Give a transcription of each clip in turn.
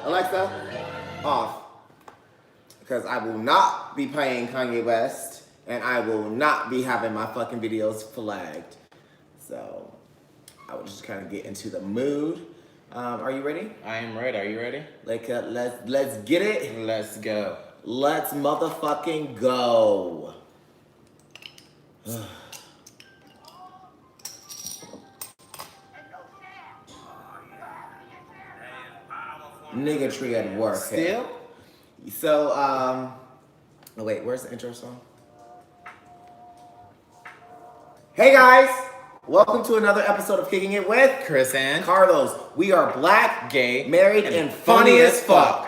Alexa, off. Because I will not be playing Kanye West, and I will not be having my fucking videos flagged. So, I will just kind of get into the mood. Are you ready? I am ready. Are you ready? Let's get it. Let's go. Let's motherfucking go. Nigga tree at work. Still? So, oh wait, where's the intro song? Hey guys! Welcome to another episode of Kicking It with Kris and Karlos. We are black, gay, married, and funny as fuck.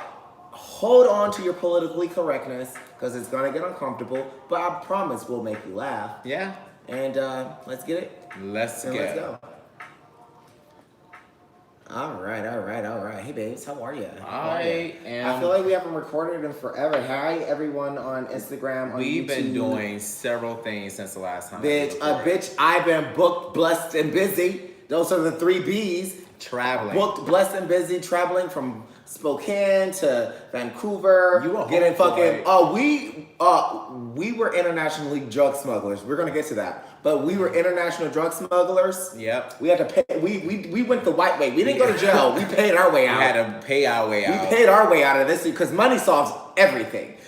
Hold on to your politically correctness, because it's gonna get uncomfortable, but I promise we'll make you laugh. Yeah. And let's get it. Let's go. Let's go. All right. Hey, babes, how are you? I feel like we haven't recorded in forever. Hi, everyone on Instagram, on We've YouTube. been doing several things since the last time. Bitch, I've been booked, blessed, and busy. Those are the 3 B's. Traveling. Booked, blessed, and busy, traveling from Spokane to Vancouver. You were getting fucking. We were international drug smugglers. We're gonna get to that, but we were international drug smugglers. Yep. We had to pay. We went the white way. We didn't go to jail. We paid our way out. We had to pay our way out. We paid our way out of this because money solves everything.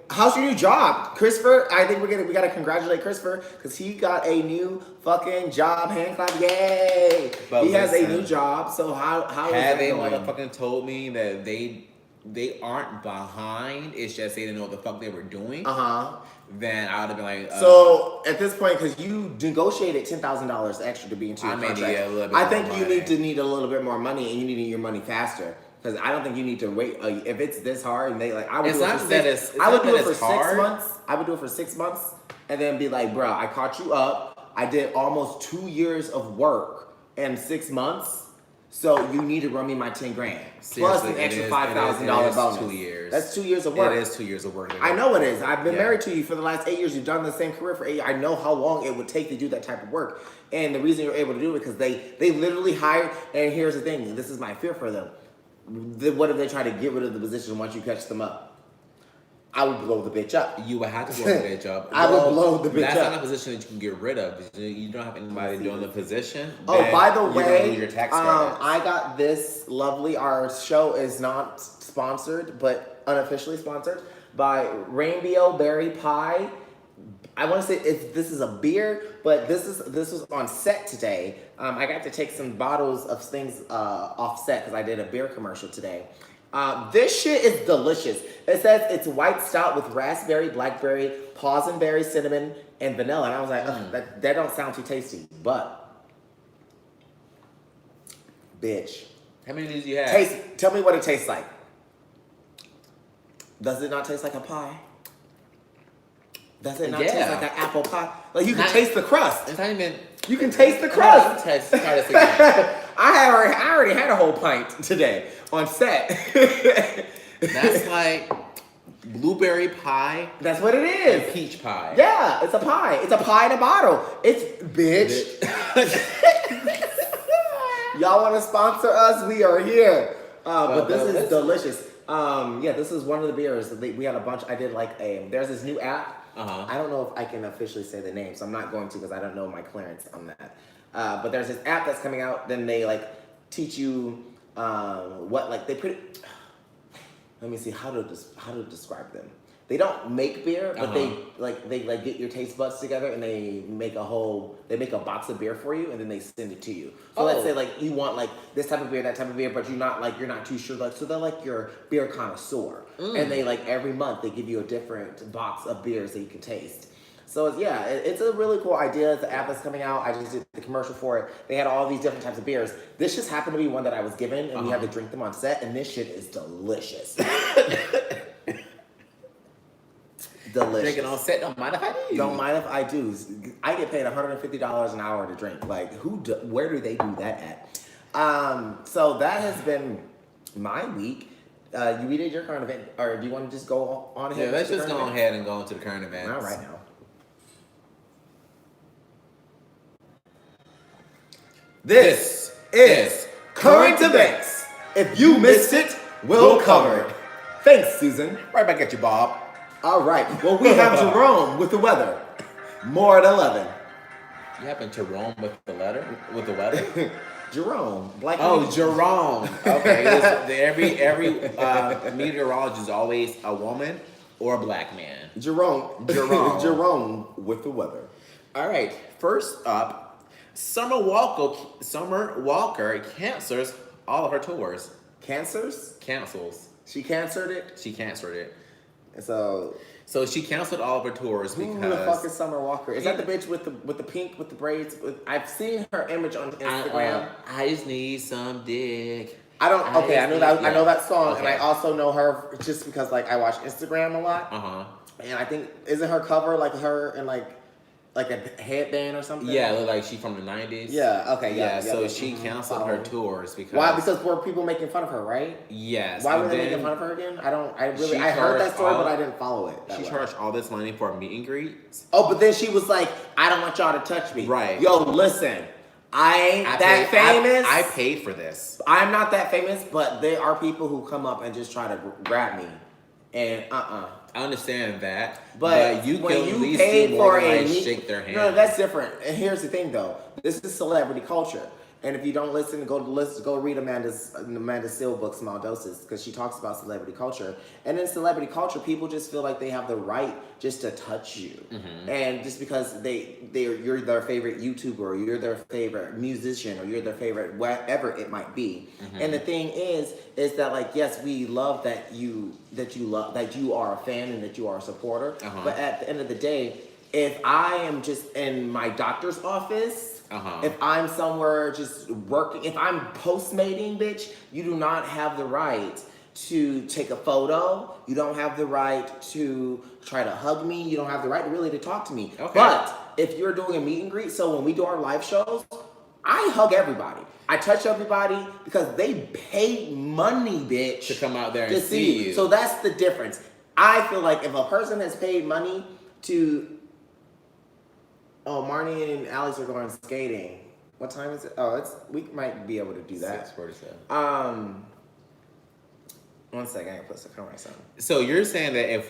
How's your new job, Christopher? I think we gotta congratulate Christopher because he got a new fucking job. Hand clap, yay! But he has a listen, new job. So how is had that they going? motherfucking told me that they aren't behind, it's just they didn't know what the fuck they were doing. Then I would have been like. So at this point, because you negotiated $10,000 extra to be into your contract, a little bit I think more you money. need a little bit more money, and you need your money faster. Because I don't think you need to wait. If it's this hard, and they like, I would It's do it not for that six. it's- I would it's do not it for that it's 6 hard. months. I would do it for 6 months, and then be like, bro, I caught you up. I did almost 2 years of work in 6 months. So you need to run me my 10 grand plus Seriously, an extra it is- $5,000 it is bonus. 2 years. That's 2 years of work. It is 2 years of work. I know it is. I've been Yeah. married to you for the last 8 years. You've done the same career for 8 years. I know how long it would take to do that type of work. And the reason you're able to do it because they literally hired. And here's the thing. This is my fear for them. What if they try to get rid of the position once you catch them up? I would blow the bitch up. You would have to blow the bitch up. I would blow the bitch That's up. not a position that you can get rid of. You don't have anybody doing the position. Oh, by the you're gonna way, lose your tax credits. I got this lovely. Our show is not sponsored, but unofficially sponsored by Rainbow Berry Pie. I want to say this is a beer, but this was on set today. I got to take some bottles of things off set because I did a beer commercial today. This shit is delicious. It says it's white stout with raspberry, blackberry, pausenberry, cinnamon, and vanilla. And I was like, ugh, that don't sound too tasty. But, bitch. How many of these do you have? Tell me what it tastes like. Does it not taste like a pie? Does it not taste like an apple pie? Like you can taste the crust. It's not even. You can taste the crust. Try this again. I already had a whole pint today on set. That's like blueberry pie. That's what it is. And peach pie. Yeah, it's a pie. It's a pie in a bottle. It's bitch. Y'all want to sponsor us? We are here. But this is delicious. This is one of the beers. We had a bunch. I did there's this new app. I don't know if I can officially say the name, so I'm not going to because I don't know my clearance on that. But there's this app that's coming out. Then they teach you they put. Let me see how to describe them. They don't make beer, but they get your taste buds together and they make a box of beer for you and then they send it to you. So let's say you want this type of beer, that type of beer, but you're not too sure. So they're your beer connoisseur, and they every month they give you a different box of beers that you can taste. So it's a really cool idea. The app that's coming out. I just did the commercial for it. They had all these different types of beers. This just happened to be one that I was given, and we had to drink them on set. And this shit is delicious. Delicious. Drinking on set. Don't mind if I do. Don't mind if I do. I get paid $150 an hour to drink. Where do they do that at? So that has been my week. You did your current event, or do you want to just go on ahead? Yeah, let's just go ahead and go into the current events. All right now. This is current events. If you missed it, we'll cover it. Thanks, Susan. Right back at you, Bob. All right. Well, we have Jerome with the weather. More at 11. You happen to roam with the weather? Jerome. Black Jerome. Okay. Every meteorologist is always a woman or a black man. Jerome. Jerome with the weather. All right. First up, Summer Walker cancels all of her tours. Cancers? Cancels. She canceled it? She canceled it. So she canceled all of her tours because... Who the fuck is Summer Walker? Is that the bitch with the pink, with the braids? I've seen her image on Instagram. I just need some dick. I know that song, okay. And I also know her just because like I watch Instagram a lot. And I think, isn't her cover like her and like a headband or something? Yeah, look like she from the 90s. Yeah, okay, yeah. So she canceled her tours because... Why? Because were people making fun of her, right? Yes. Why were they making fun of her again? I heard that story, but I didn't follow it. She charged all this money for a meet and greet. Oh, but then she was like, I don't want y'all to touch me. Right. Yo, listen. I ain't that famous. I paid for this. I'm not that famous, but there are people who come up and just try to grab me. And I understand that, but you when can at least paid do more for than shake their hand. No, that's different. And here's the thing, though. This is celebrity culture. And if you don't listen, go read Amanda Seal book, Small Doses, because she talks about celebrity culture. And in celebrity culture, people just feel like they have the right just to touch you, and just because you're their favorite YouTuber, or you're their favorite musician, or you're their favorite whatever it might be. And the thing is that like, yes, we love that you are a fan and that you are a supporter. But at the end of the day, if I am just in my doctor's office. If I'm somewhere just working, if I'm postmating, bitch, you do not have the right to take a photo. You don't have the right to try to hug me. You don't have the right really to talk to me. Okay. But if you're doing a meet and greet, so when we do our live shows, I hug everybody. I touch everybody because they paid money, bitch, to come out there and see you. So that's the difference. I feel like if a person has paid money to... Oh, Marnie and Alex are going skating. What time is it? Oh, we might be able to do that. 6:47. 1 second, I gotta put some camera on. So you're saying that if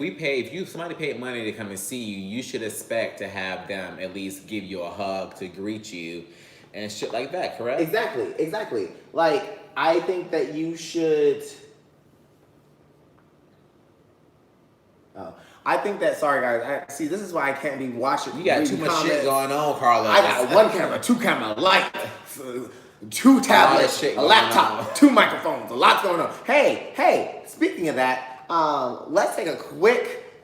somebody paid money to come and see you, you should expect to have them at least give you a hug to greet you and shit like that, correct? Exactly. Like, I think that you should... I think that, sorry guys, see, this is why I can't be watching. You got too much shit going on, Karlos. I got one camera, two camera, light, 2 tablets, a laptop, 2 microphones, a lot's going on. Hey, speaking of that, let's take a quick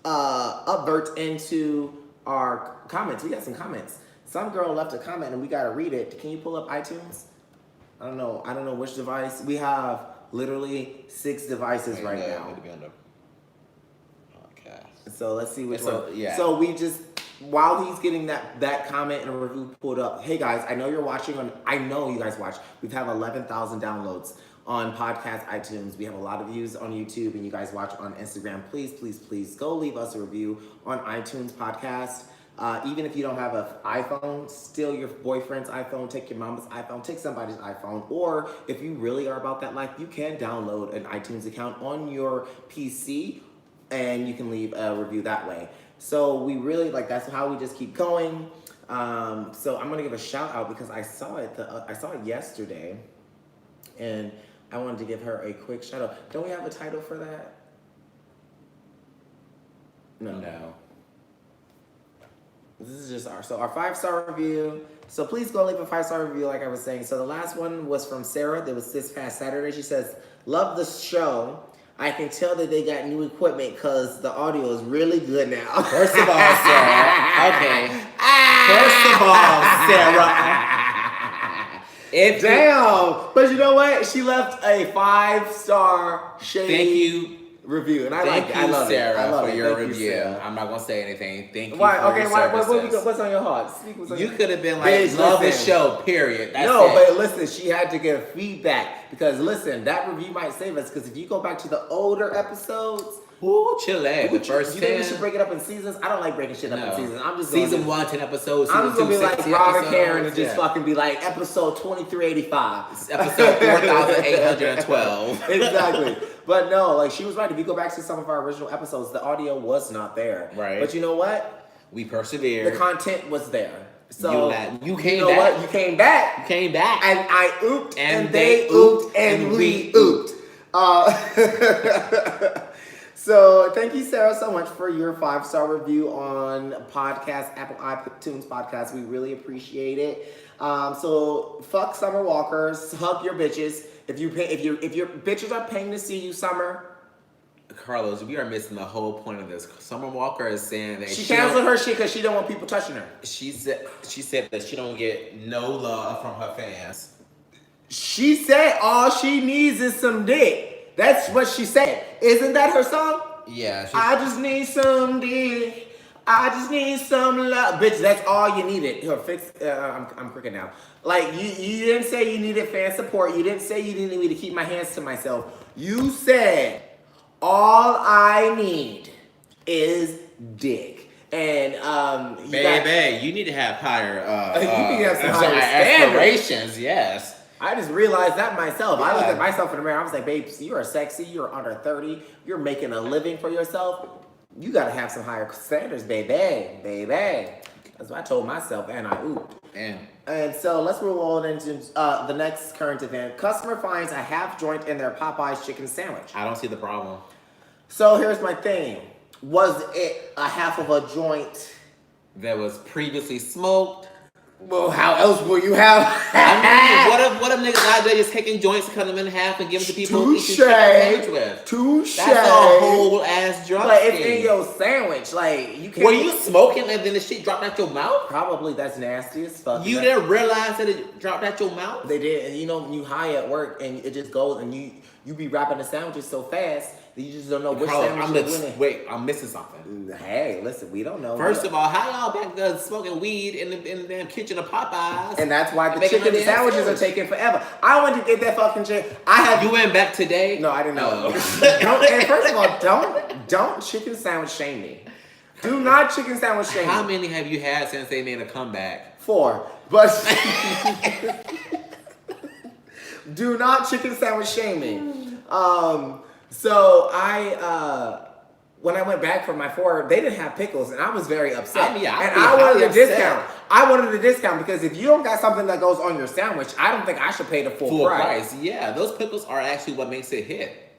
upvert into our comments. We got some comments. Some girl left a comment and we gotta read it. Can you pull up iTunes? I don't know which device. We have literally 6 devices right now. So let's see which one. Yeah. So we just, while he's getting that comment and review pulled up, hey guys, I know you're watching I know you guys watch. We've had 11,000 downloads on podcast iTunes. We have a lot of views on YouTube and you guys watch on Instagram. Please go leave us a review on iTunes podcast. Even if you don't have an iPhone, steal your boyfriend's iPhone, take your mama's iPhone, take somebody's iPhone. Or if you really are about that life, you can download an iTunes account on your PC and you can leave a review that way. So we really, that's how we just keep going. So I'm gonna give a shout out because I saw it yesterday and I wanted to give her a quick shout out. Don't we have a title for that? No. This is just our 5-star review. So please go leave a 5-star review like I was saying. So the last one was from Sarah. That was this past Saturday. She says, love the show. I can tell that they got new equipment because the audio is really good now. First of all, Sarah. Okay. First of all, Sarah. Damn. But you know what? She left a 5-star shady review. And I like it. I love Sarah, it. For your review. I'm not going to say anything. Thank you why? for Okay, your why? services. What's on your heart? You could have been like, love the show, period. That's but listen, she had to give feedback because listen, that review might save us because if you go back to the older episodes, Ooh, Chile. The first You 10. think we should break it up in seasons? I don't like breaking shit up in seasons. I'm just season 1, 10 episodes. I'm just gonna be like Robert Karen and just yeah. fucking be like episode 2385. Episode 4812. Exactly. But no, like she was right. If you go back to some of our original episodes, the audio was not there. Right. But you know what? We persevered. The content was there. So you came know back. What? You came back. You came back. And I ooped and they ooped and we ooped. So thank you, Sarah, so much for your 5-star review on podcast, Apple iTunes podcast. We really appreciate it. So fuck Summer Walkers, hug your bitches. If your bitches are paying to see you, Summer. Carlos, we are missing the whole point of this. Summer Walker is saying that she canceled her shit because she don't want people touching her. She said that she don't get no love from her fans. She said all she needs is some dick. That's what she said. Isn't that her song? Yeah. I just need some dick. I just need some love. Bitch, that's all you needed. Her fix. I'm crooked now. Like, you didn't say you needed fan support. You didn't say you needed me to keep my hands to myself. You said, all I need is dick. And, you need to have higher, you need to have some higher aspirations, yes. I just realized that myself. Yeah. I looked at myself in the mirror. I was like, babe, you are sexy. You're under 30. You're making a living for yourself. You got to have some higher standards, baby. That's what I told myself, and I ooped. And so let's roll into the next current event. Customer finds a half joint in their Popeye's chicken sandwich. I don't see the problem. So here's my thing. Was it a half of a joint that was previously smoked? Well, how else will you have? I mean, what if niggas out there just taking joints, cut them in half, and give them to people who eat sandwich with? Touche. That's a whole ass drug. But it's in your sandwich, like you can't. Were you smoking and then the shit dropped out your mouth? Probably. That's nasty as fuck. You didn't realize that it dropped out your mouth? They did, and you know when you high at work and it just goes, and you be wrapping the sandwiches so fast that you just don't know which sandwich you're winning. Wait, I'm missing something. Hey, listen, we don't know. First of all, how y'all back there smoking weed in the damn kitchen of Popeyes? And that's why the chicken sandwiches are taking forever. I went to get that fucking chicken. You went back today? No, I didn't know. And first of all, don't chicken sandwich shame me. Do not chicken sandwich shame me. How many have you had since they made a comeback? 4. But do not chicken sandwich shame me. So when I went back for my 4, they didn't have pickles, and I was very upset. I wanted a discount. I wanted a discount because if you don't got something that goes on your sandwich, I don't think I should pay the full price. Yeah, those pickles are actually what makes it hit.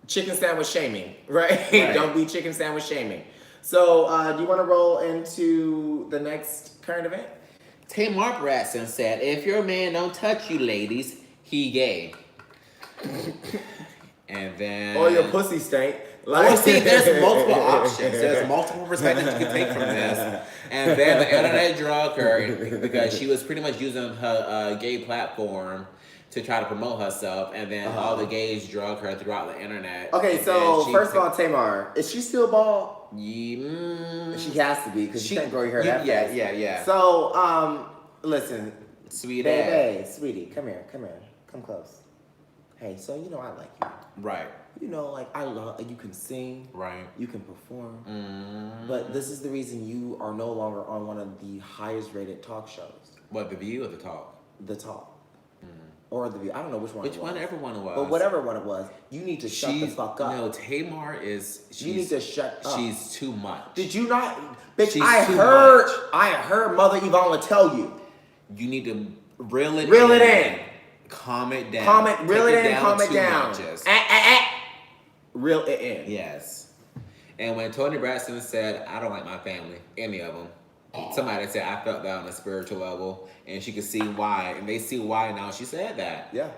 Chicken sandwich shaming, right? Don't be chicken sandwich shaming. So, do you want to roll into the next current event? Tamar Bradson said, "If your man don't touch you, ladies, he gay." And then... Or your pussy stank. Well, see, there's multiple options. There's multiple perspectives you can take from this. And then the internet drug her because she was pretty much using her gay platform to try to promote herself. And then all the gays drug her throughout the internet. Okay, so first of all, Tamar, is she still bald? She has to be because she can't grow your hair that fast. Yeah. So, listen. Sweetie, come here. Come close. Hey, so you know I like you. Right. You know, like I love, you can sing. Right. You can perform. But this is the reason you are no longer on one of the highest rated talk shows. What, The View or The Talk? The Talk. Or The View. I don't know which one it was. Whichever one it was. But whatever one it was, you need to shut the fuck up. No, Tamar is... You need to shut up. She's too much. Did you not... Bitch, She's I heard Mother Yvonne tell you. You need to reel it in. Calm it down. Reel it in, calm it down. Reel it in. Yes. And when Tony Braxton said, I don't like my family, any of them, somebody said, I felt that on a spiritual level, and she could see why, and they see why now she said that. Yeah.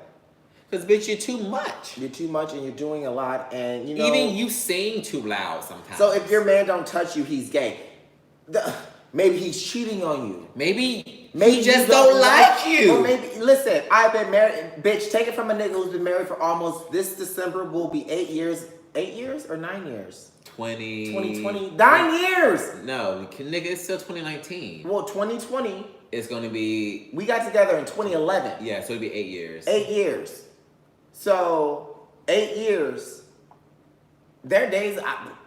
Because, bitch, you're too much. You're too much, and you're doing a lot, and, you know... Even you sing too loud sometimes. So if your man don't touch you, he's gay. Maybe he's cheating on you. Maybe he just don't like you. Or maybe, listen, I've been married, bitch, take it from a nigga who's been married for almost, this December will be 8 years. 8 years or 9 years? 2020. 9 years! No, nigga, it's still 2019. Well, 2020. It's going to be... We got together in 2011. Yeah, so it'll be 8 years. 8 years. So, 8 years. There are days,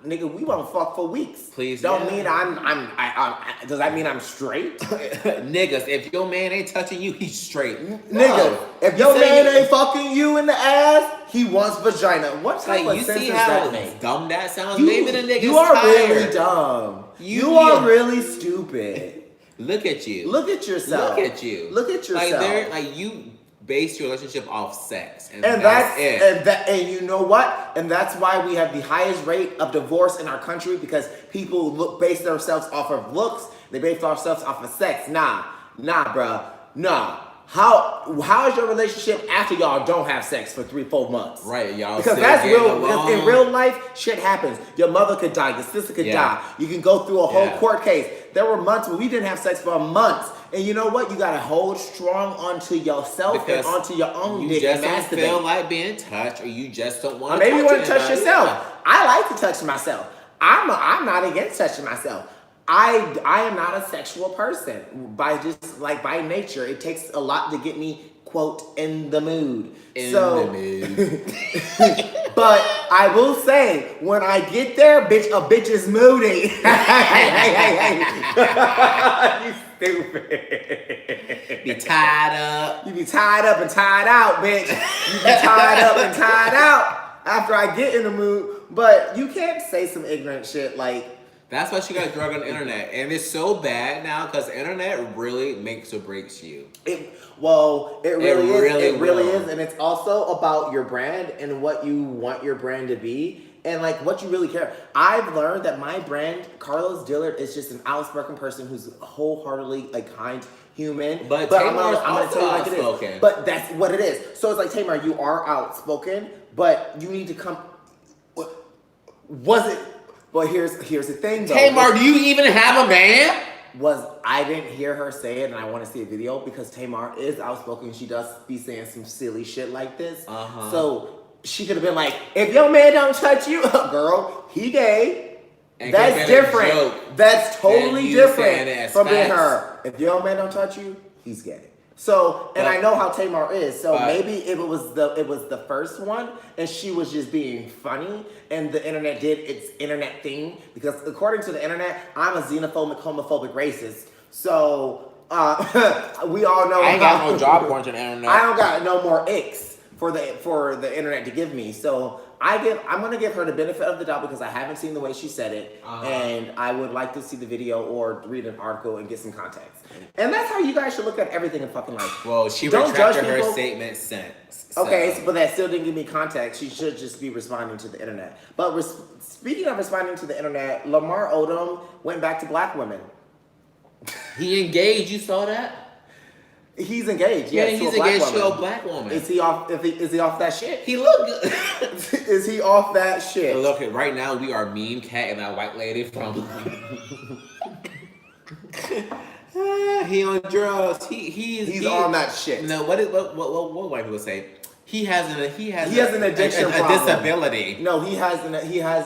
nigga, we won't fuck for weeks. Please, don't mean does that mean I'm straight? Niggas, if your man ain't touching you, he's straight. Nigga, if your man ain't fucking you in the ass, he wants vagina. What type of sense does that make? Dumb that sounds? Maybe the nigga's You are tired. really dumb. You are really stupid. Look at you. Look at yourself. Look at you. Look at yourself. Like you base your relationship off sex, and that's it. And you know what? And that's why we have the highest rate of divorce in our country, because people base themselves off of looks. They base themselves off of sex. Nah, bruh. Nah. How is your relationship after y'all don't have sex for 3-4 months? Right, y'all. Because that's real. Because in real life, shit happens. Your mother could die. Your sister could die. You can go through a whole court case. There were months where we didn't have sex for months. And you know what? You gotta hold strong onto yourself and onto your own dick. You just don't feel like being touched, or you just don't want to. Maybe you want to touch yourself. Yeah. I like to touch myself. I'm not against touching myself. I am not a sexual person by nature. It takes a lot to get me, quote, in the mood. The mood. But I will say, when I get there, a bitch is moody. You stupid. Be tied up. You be tied up and tied out, bitch. You be tied up and tied out after I get in the mood. But you can't say some ignorant shit like, that's why she got drugged on the internet. And it's so bad now because the internet really makes or breaks you. It really is. And it's also about your brand and what you want your brand to be and like what you really care. I've learned that my brand, Karlos Dillard, is just an outspoken person who's wholeheartedly a kind human. But I'm gonna tell you like it is. But that's what it is. So it's like, Tamar, you are outspoken, but you need to come. Was it? But here's the thing, though. Tamar, do you even have a man? I didn't hear her say it, and I want to see a video because Tamar is outspoken. She does be saying some silly shit like this. So she could have been like, "If your man don't touch you, girl, he gay." And that's different. That's totally different from being her. If your man don't touch you, he's gay. So, and I know how Tamar is. So maybe it was the first one, and she was just being funny, and the internet did its internet thing. Because according to the internet, I'm a xenophobic, homophobic, racist. So we all know. I ain't got no job points on the internet. I don't got no more icks for the internet to give me. So I'm gonna give her the benefit of the doubt because I haven't seen the way she said it, and I would like to see the video or read an article and get some context. And that's how you guys should look at everything in fucking life. Well, she retracted her statement since. Okay, but that still didn't give me context. She should just be responding to the internet. But speaking of responding to the internet, Lamar Odom went back to black women. He engaged. You saw that? He's engaged. Yeah, he's engaged to a black woman. Is he off? Is he off that shit? He look good. Is he off that shit? Look, right now we are Mean Cat and that white lady from. He on drugs. He's on that shit. No, what white people say? He has an addiction problem. A disability. No, he has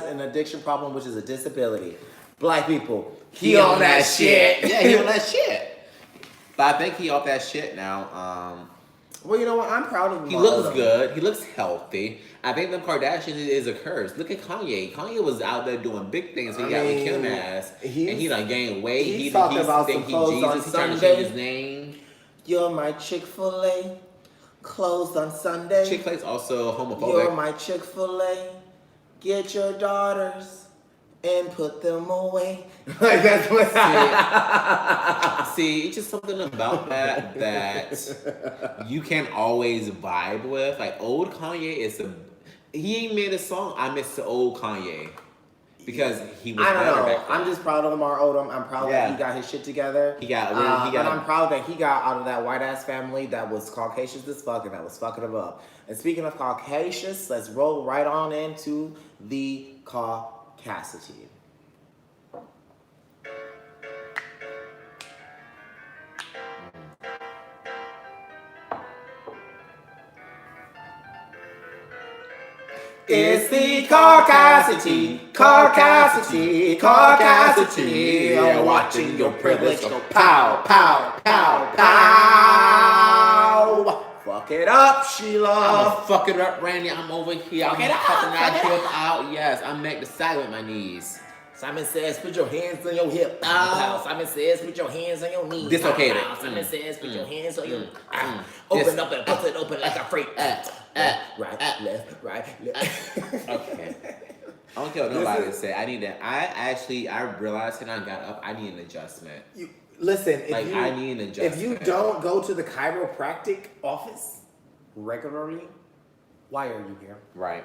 an addiction problem, which is a disability. Black people, he on that shit. Yeah, he on that shit. But I think he off that shit now. Well, you know what? I'm proud of him. He looks good. He looks healthy. I think the Kardashians is a curse. Look at Kanye. Kanye was out there doing big things. He got me killing ass, and he done gained weight. He's talking about some clothes on Sunday. He's trying to change his name. You're my Chick-fil-A. Closed on Sunday. Chick-fil-A's also homophobic. You're my Chick-fil-A. Get your daughters and put them away. Like that's what. See, it's just something about that you can't always vibe with. Like old Kanye he ain't made a song. I miss the old Kanye because he was. I don't know. I'm just proud of Lamar Odom. I'm proud that he got his shit together. And I'm proud that he got out of that white ass family that was Caucasian as fuck and that was fucking him up. And speaking of Caucasians, let's roll right on into the Caucasity. It's the Caucasity. I'm watching your privilege go pow, pow, pow, pow. Fuck it up, Sheila. I'm gonna fuck it up, Randy. I'm over here. I'm Fuck it up, fucking that fuck it hip out. Yes, I'm make the side with my knees. Simon says, put your hands on your hip. Simon says, put your hands on your knees. Dislocated. Simon says, put your hands on your open up and bust it open like a freight. Right, left, right, left. Okay. I don't care what nobody say. I realized when I got up, I need an adjustment. Listen, I need an adjustment. If you don't go to the chiropractic office regularly, why are you here? Right.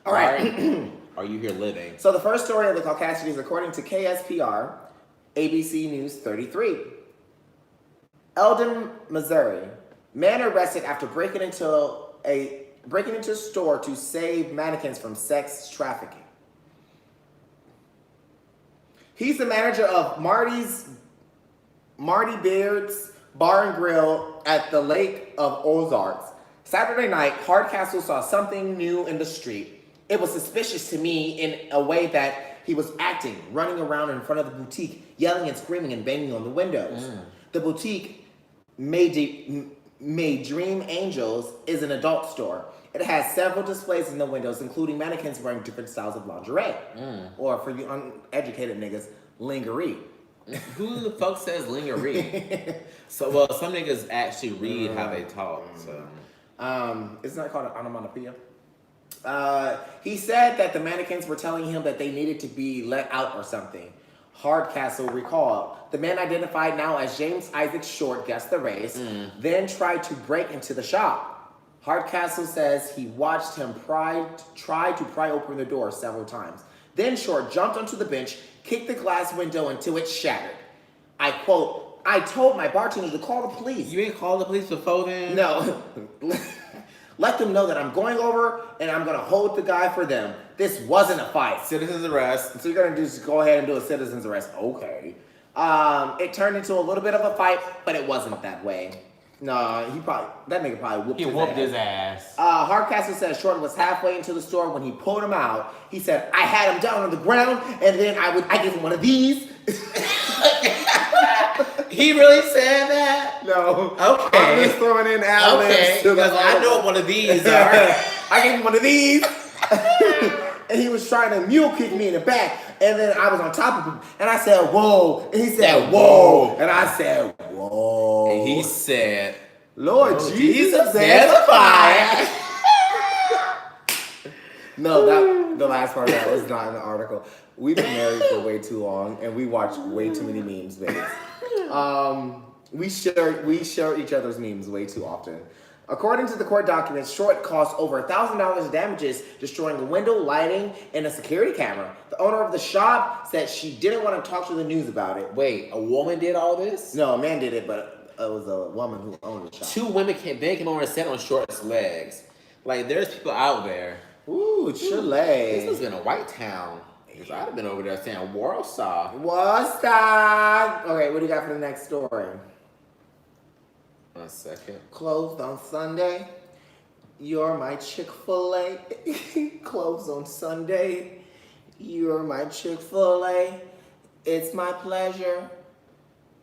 All right. Are you here living? So the first story of the Caucasians, according to KSPR, ABC News 33. Eldon, Missouri. Man arrested after breaking into a store to save mannequins from sex trafficking. He's the manager of Marty Beard's Bar and Grill at the Lake of Ozarks. Saturday night, Hardcastle saw something new in the street. It was suspicious to me in a way that he was acting, running around in front of the boutique, yelling and screaming and banging on the windows. The boutique, May Dream Angels, is an adult store. It has several displays in the windows, including mannequins wearing different styles of lingerie. Or for you uneducated niggas, lingerie. Who the fuck says lingerie? Some niggas actually read how they talk. So, isn't that called an onomatopoeia? He said that the mannequins were telling him that they needed to be let out or something. Hardcastle recalled. The man, identified now as James Isaac Short, guessed the race, then tried to break into the shop. Hardcastle says he watched him try to pry open the door several times. Then Short jumped onto the bench, kicked the glass window until it shattered. I quote, I told my bartender to call the police. You ain't called the police before then? No. Let them know that I'm going over and I'm going to hold the guy for them. This wasn't a fight. Citizen's arrest. So you're going to just go ahead and do a citizen's arrest. Okay. It turned into a little bit of a fight, but it wasn't that way. No, that nigga probably whooped his ass. Hardcastle said Short was halfway into the store when he pulled him out. He said, I had him down on the ground and then I gave him one of these. He really said that? No. Okay. I'm just throwing in ad-libs. Okay, because I know what one of these are. I gave him one of these. And he was trying to mule kick me in the back. And then I was on top of him. And I said, whoa. And he said, whoa. And I said, whoa. And he said, Lord Jesus, there's a fire. No, the last part of that was not in the article. We've been married for way too long, and we watch way too many memes, baby. We share each other's memes way too often. According to the court documents, Short cost over $1,000 in damages, destroying a window, lighting, and a security camera. The owner of the shop said she didn't want to talk to the news about it. Wait, a woman did all this? No, a man did it, but it was a woman who owned the shop. Two women came over and sat on Short's legs. Like, there's people out there. Ooh, Chile. This was in a white town. Because I'd have been over there saying Warsaw. Okay, what do you got for the next story? 1 second. Closed on Sunday. You're my Chick-fil-A. Closed on Sunday. You're my Chick-fil-A. It's my pleasure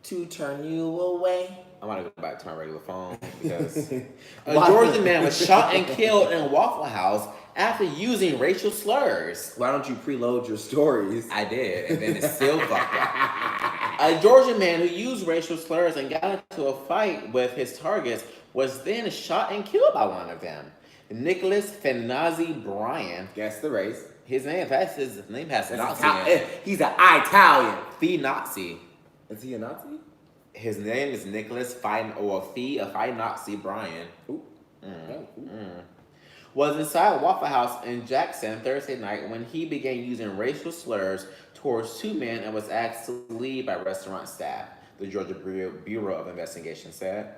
to turn you away. I'm gonna go back to my regular phone because a Georgia man was shot and killed in a Waffle House after using racial slurs. Why don't you preload your stories? I did, and then it's still fucked up. A Georgia man who used racial slurs and got into a fight with his targets was then shot and killed by one of them. Nicholas Fenazi Bryan. Guess the race. His name has Nazi. He's an Italian. Nazi. Is he a Nazi? His name is Nicholas Nazi Bryan. Was inside a Waffle House in Jackson Thursday night when he began using racial slurs towards two men and was asked to leave by restaurant staff, the Georgia Bureau of Investigation said.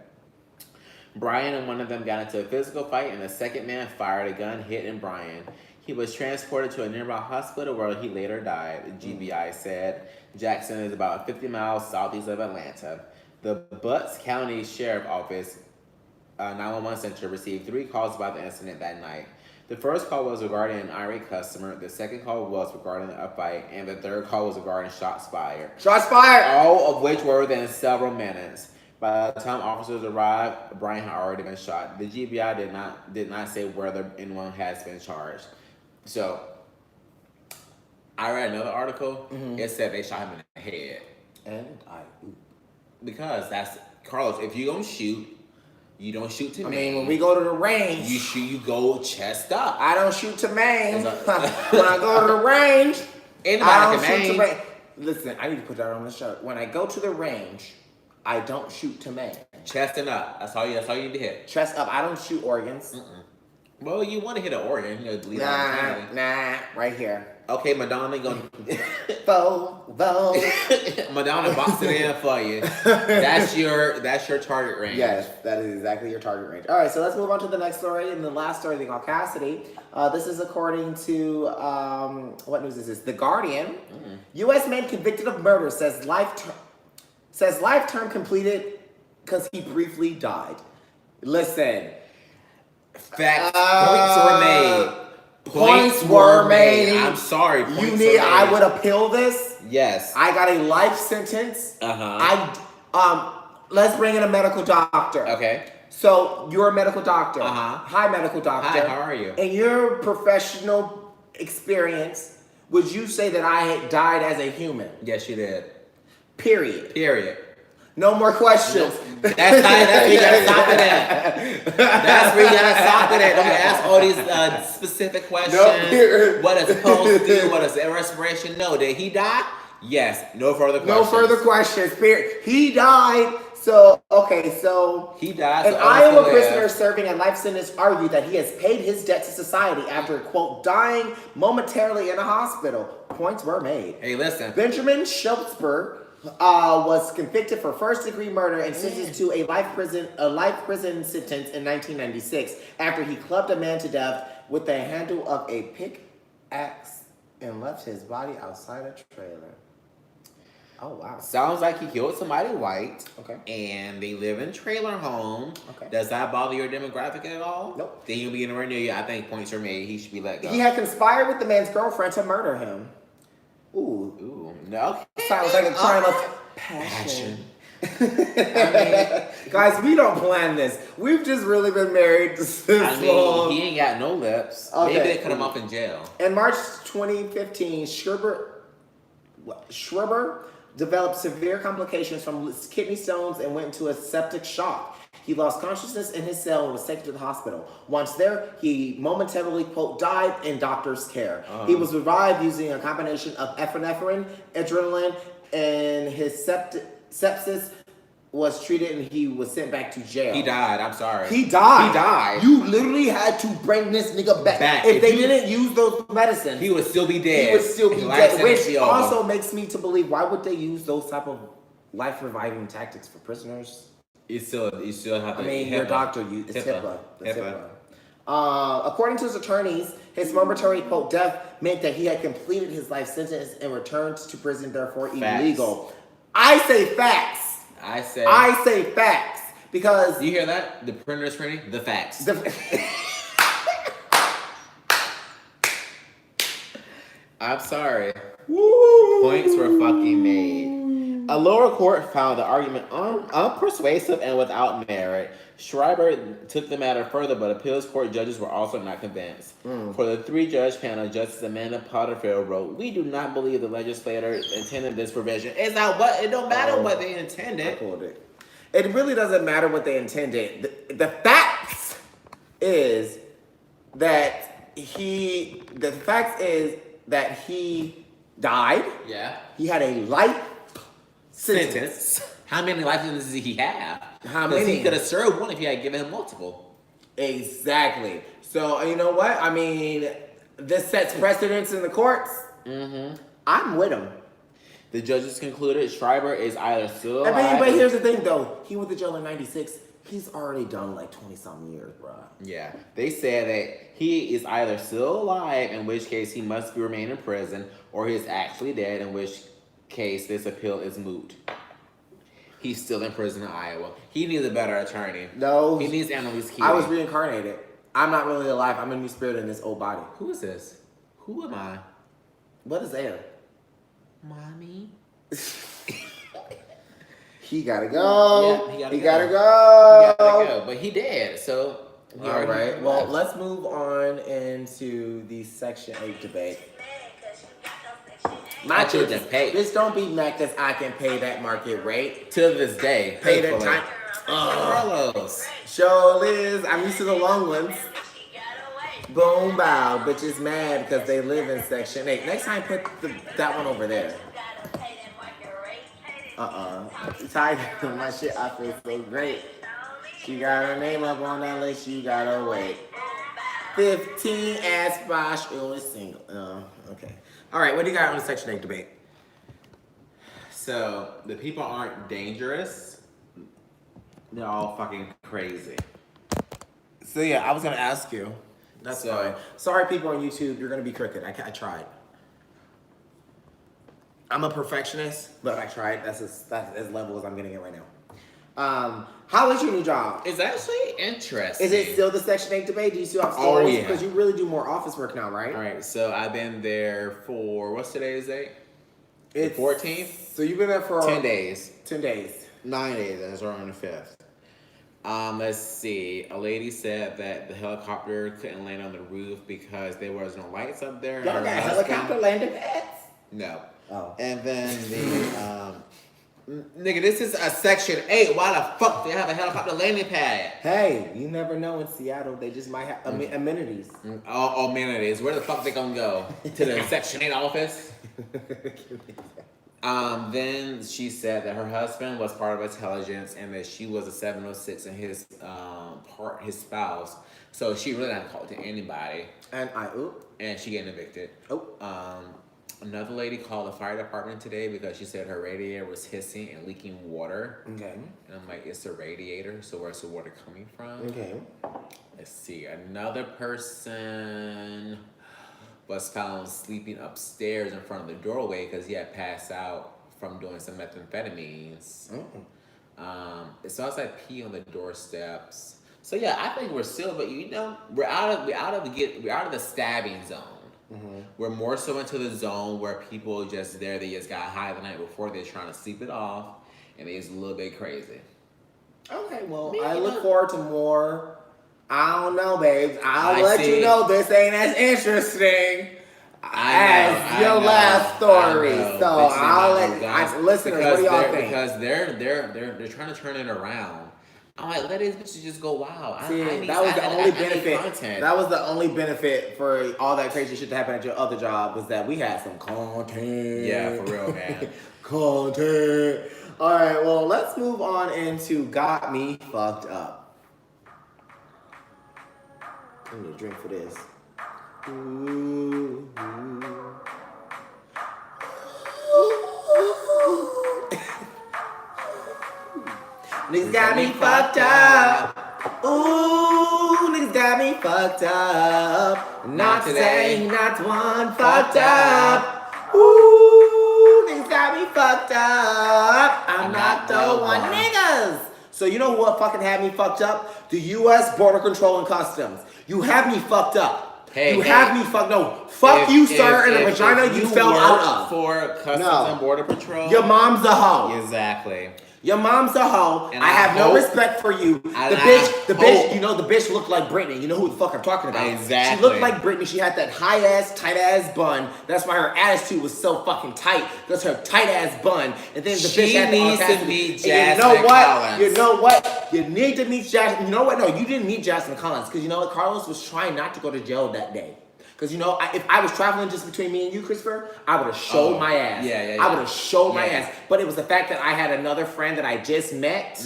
Bryan and one of them got into a physical fight, and the second man fired a gun, hitting Bryan. He was transported to a nearby hospital where he later died, the GBI said. Jackson is about 50 miles southeast of Atlanta. The Butts County Sheriff Office 911 Center received 3 calls about the incident that night. The first call was regarding an irate customer, the second call was regarding a fight, and the third call was regarding shots fired. Shots fired! All of which were within several minutes. By the time officers arrived, Brian had already been shot. The GBI did not say whether anyone has been charged. So I read another article. Mm-hmm. It said they shot him in the head. And Because that's Carlos. If you don't shoot, you don't shoot to maim. I mean, when we go to the range, you shoot. You go chest up. I don't shoot to maim. When I go to the range, I don't shoot to maim. Listen, I need to put that on the shirt. When I go to the range, I don't shoot to maim. Chest and up. That's all you need to hit. Chest up. I don't shoot organs. Mm-mm. Well, you want to hit an organ. Bleed Nah, right here. Okay, Madonna gonna Madonna box it in for you. That's your target range. Yes, that is exactly your target range. All right, so let's move on to the next story. And the last story, the Cassidy. This is according to what news is this? The Guardian. Mm-hmm. U.S. man convicted of murder says life term completed because he briefly died. Listen. Facts. Points were made. Points were made. I'm sorry. I would appeal this. Yes. I got a life sentence. Let's bring in a medical doctor. Okay. So you're a medical doctor. Hi, medical doctor. Hi, how are you? In your professional experience, would you say that I had died as a human? Yes, you did. Period. No more questions. No, that's where you gotta stop it at. That's where you gotta stop it at. Don't ask all these specific questions. No, what is pulse do? What is respiration? No. Did he die? Yes. No further questions. No further questions. Period. He died. So, okay, so... He died. An Iowa prisoner serving a life sentence argued that he has paid his debt to society after, quote, dying momentarily in a hospital. Points were made. Hey, listen. Benjamin Schultzberg was convicted for first-degree murder and sentenced to a life prison sentence in 1996 after he clubbed a man to death with the handle of a pickaxe and left his body outside a trailer. Oh, wow. Sounds like he killed somebody white. Okay. And they live in trailer home. Okay. Does that bother your demographic at all? Nope. Then he'll be anywhere near you. I think points are made. He should be let go. He had conspired with the man's girlfriend to murder him. Ooh. No. Sounds like a crime of passion. Guys, we don't plan this. We've just really been married since long. He ain't got no lips. Okay. Maybe they cut him up in jail. In March 2015, Schreiber developed severe complications from kidney stones and went into a septic shock. He lost consciousness in his cell and was taken to the hospital. Once there, he momentarily, quote, died in doctor's care. He was revived using a combination of epinephrine, adrenaline, and his sepsis was treated and he was sent back to jail. He died. I'm sorry. He died. You literally had to bring this nigga back. If they didn't use those medicines, he would still be dead. He would still be dead. Which also makes me to believe, why would they use those type of life reviving tactics for prisoners? You still have to. I mean, your doctor, it's HIPAA. It's HIPAA. According to his attorneys, his momentary, quote, death meant that he had completed his life sentence and returned to prison, therefore illegal. I say facts. I say facts. Because... You hear that? The printer is printing the facts. I'm sorry. Woo! Points were fucking made. A lower court found the argument unpersuasive and without merit. Schreiber took the matter further, but appeals court judges were also not convinced. For the 3-judge panel, Justice Amanda Potterfield wrote, "We do not believe the legislators intended this provision." It's not what it don't matter what they intended. I pulled it. It really doesn't matter what they intended. The facts is that he died. Yeah. He had a life sentence. How many life sentences did he have? How many? He could have served one if he had given him multiple. Exactly. So, you know what? I mean, this sets precedence in the courts. I'm with him. The judges concluded Schreiber is either still alive. I mean, but here's the thing, though. He went to jail in 96. He's already done like 20-something years, bro. Yeah. They said that he is either still alive, in which case he must remain in prison, or he is actually dead, in which case this appeal is moot. He's still in prison in Iowa. He needs a better attorney. No. He needs Annalise Keating. I was reincarnated. I'm not really alive. I'm a new spirit in this old body. Who is this? Who am I? What is air? Mommy? He gotta go. Yeah, he gotta go. He gotta go. But he did. So. All right. Well, let's move on into the Section 8 debate. My children pay. Bitch, don't be mad because I can pay that market rate. To this day. Pay that time. Carlos. Show Liz. I'm used to the long ones. Boom, bow. Bitch is mad because they live in Section 8. Next time, put that one over there. Tied my shit. I feel so great. She got her name up on that list. You gotta wait. 15 ass Bosch. It was single. Okay. All right. What do you got on the Section 8 debate? So the people aren't dangerous. They're all fucking crazy. So yeah, I was gonna ask you. That's fine. Sorry, people on YouTube. You're gonna be crooked. I tried. I'm a perfectionist, but I tried. That's as level as I'm getting it right now. How is your new job? It's actually interesting. Is it still the Section 8 debate? Do you still have stories? Oh, yeah. Because you really do more office work now, right? All right. So I've been there for, what's today's date? It's the 14th. So you've been there for 10 days. 10 days. 9 days. That's around the 5th. Let's see. A lady said that the helicopter couldn't land on the roof because there was no lights up there. Y'all got helicopter landing pads? No. Oh. And then the nigga, this is a Section 8. Why the fuck do they have a helicopter landing pad? Hey, you never know in Seattle. They just might have amenities. Oh, amenities. Where the fuck they gonna go? To the Section 8 office? Then she said that her husband was part of intelligence and that she was a 706 and his spouse. So she really didn't call to anybody. And she getting evicted. Another lady called the fire department today because she said her radiator was hissing and leaking water. Okay. And I'm like, it's a radiator, so where's the water coming from? Okay. Let's see. Another person was found sleeping upstairs in front of the doorway because he had passed out from doing some methamphetamines. It smells like pee on the doorsteps. So yeah, I think we're still, but you know, we're out of the stabbing zone. Mm-hmm. We're more so into the zone where people they just got high the night before, they're trying to sleep it off, and they're just a little bit crazy. Okay, well, I look forward to more. I don't know, babes. I'll let you know this ain't as interesting as your last story. So I'll let listeners. What do y'all think? Because they're trying to turn it around. I'm like, let these bitches just go wild. See, that was the only benefit. That was the only benefit for all that crazy shit that happened at your other job was that we had some content. Yeah, for real, man. Content. All right, well, let's move on into Got Me Fucked Up. I need a drink for this. Ooh. Niggas got me fucked up. Ooh, niggas got me fucked up. Not today, not one fucked up. Ooh, niggas got me fucked up. I'm not the one niggas. So you know what fucking had me fucked up? The U.S. Border Control and Customs. You have me fucked up. You have me fucked. No, fuck you, sir, in the vagina you fell out of. For Customs and Border Patrol. Your mom's a hoe. Exactly. Your mom's a hoe. And I have no respect for you. The bitch, you know, the bitch looked like Britney. You know who the fuck I'm talking about. Exactly. She looked like Britney. She had that high ass, tight ass bun. That's why her attitude was so fucking tight. That's her tight ass bun. And then the bitch had the audacity to meet Jasmine Collins. You know what? You need to meet Jasmine. You know what? No, you didn't meet Jasmine Collins. Because you know what? Carlos was trying not to go to jail that day. Because, you know, if I was traveling just between me and you, Christopher, I would have showed my ass. I would have showed my ass. But it was the fact that I had another friend that I just met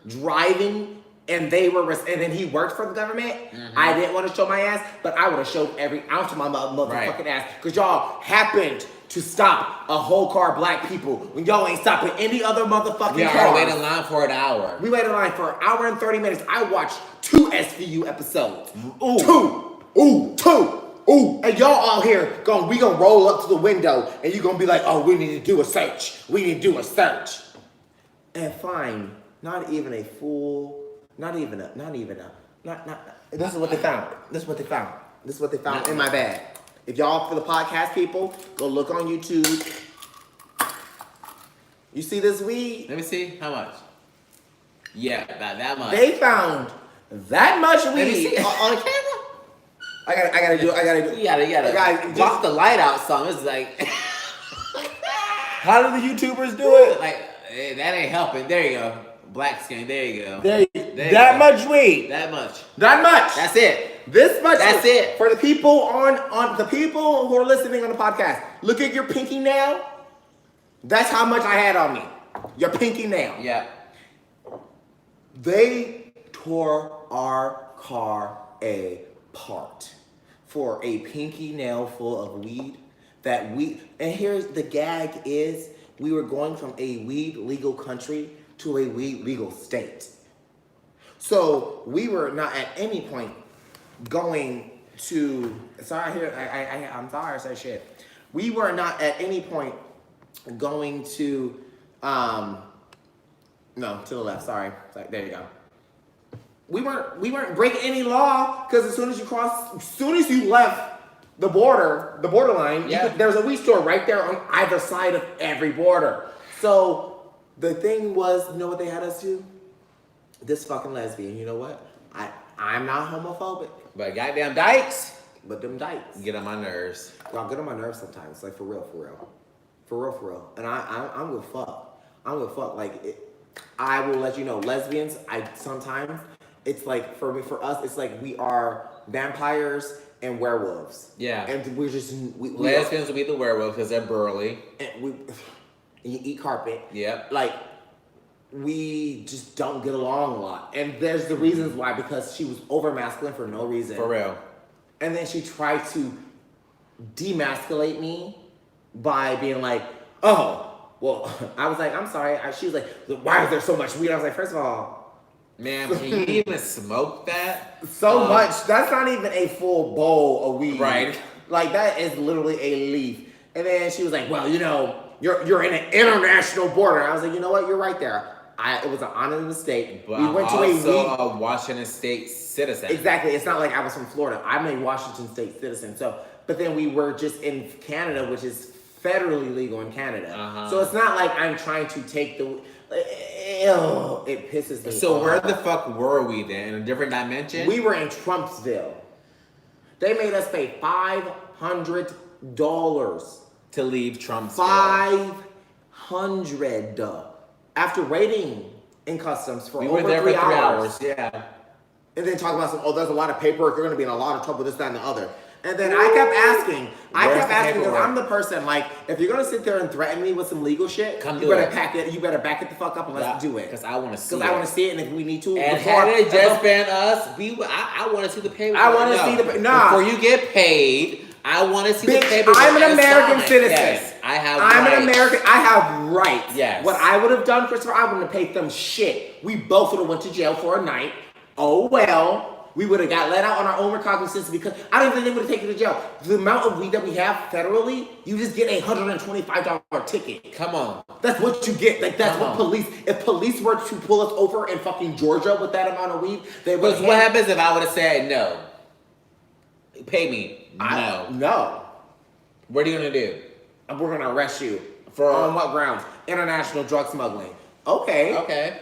driving, and they were, and then he worked for the government. I didn't want to show my ass, but I would have showed every ounce of my motherfucking ass. Because y'all happened to stop a whole car of black people when y'all ain't stopping any other motherfucking car. We waited in line for an hour. We waited in line for an hour and 30 minutes. I watched 2 SVU episodes. Two. Ooh, and y'all all here we gonna roll up to the window and you gonna be like, oh, we need to do a search. And fine, not even a full, this is what they found. This is what they found in my bag. If y'all, for the podcast people, go look on YouTube. You see this weed? Let me see. How much? Yeah, about that much. They found that much weed. Let me see. On camera? I gotta do. You gotta block the light out some. It's like... How do the YouTubers do it? Like, that ain't helping. There you go. Black skin. There you go. That much weed. That much. That much. That's it. This much. That's it. For the people on the people who are listening on the podcast, look at your pinky nail. That's how much I had on me. Your pinky nail. Yeah. They tore our car apart for a pinky nail full of weed. And here's the gag is, we were going from a weed legal country to a weed legal state. So we were not at any point going to, I'm sorry I said shit. We were not at any point going to, no, to the left, sorry, there you go. We weren't breaking any law, because as soon as you left the borderline, yeah. there was a weed store right there on either side of every border. So the thing was, you know what they had us do? This fucking lesbian, you know what? I'm not homophobic. But goddamn dykes. But them dykes. Get on my nerves. Well, get on my nerves sometimes, like for real. And I'm with fuck. Like, I will let you know, lesbians, sometimes, it's like, for us, it's like we are vampires and werewolves. Yeah. And we're just... Lesbians will be the werewolves because they're burly. And you eat carpet. Yep. Like, we just don't get along a lot. And there's the reasons why, because she was over masculine for no reason. For real. And then she tried to demasculate me by being like, oh, well, I was like, I'm sorry. She was like, why is there so much weed? I was like, first of all, man, can you even smoke that? So much. That's not even a full bowl of weed. Right. Like, that is literally a leaf. And then she was like, well, you know, you're in an international border. I was like, you know what? You're right there. It was an honest mistake. But we went to a Washington State citizen. Exactly. It's not like I was from Florida. I'm a Washington State citizen. So, but then we were just in Canada, which is federally legal in Canada. Uh-huh. So it's not like I'm trying to take the... Ew, it pisses me off. So where the fuck were we then? In a different dimension? We were in Trumpsville. They made us pay $500 to leave Trumpsville. $500 after waiting in customs for over 3 hours. Yeah. And then talk about there's a lot of paperwork. You're gonna be in a lot of trouble. This, that, and the other. And then I kept asking because I'm the person, like, if you're gonna sit there and threaten me with some legal shit, you better back it the fuck up and let's do it. Because I want to see it. Because I want to see it, and if we need to. And had it just been us, I want to see the paperwork. I want to see the before you get paid. I want to see the paperwork. I'm an American citizen. Yes, I have an American. I have rights. Yes. What I would have done, Christopher, I wouldn't have paid them shit. We both would have went to jail for a night. Oh well. We would have got let out on our own recognizance because I don't even think they would have taken to jail. The amount of weed that we have federally, you just get a $125 ticket. Come on. That's what you get. Like, that's what police, if police were to pull us over in fucking Georgia with that amount of weed, they would. But what happens if I would have said no? Pay me. No. No. What are you going to do? We're going to arrest you. On what grounds? International drug smuggling. Okay.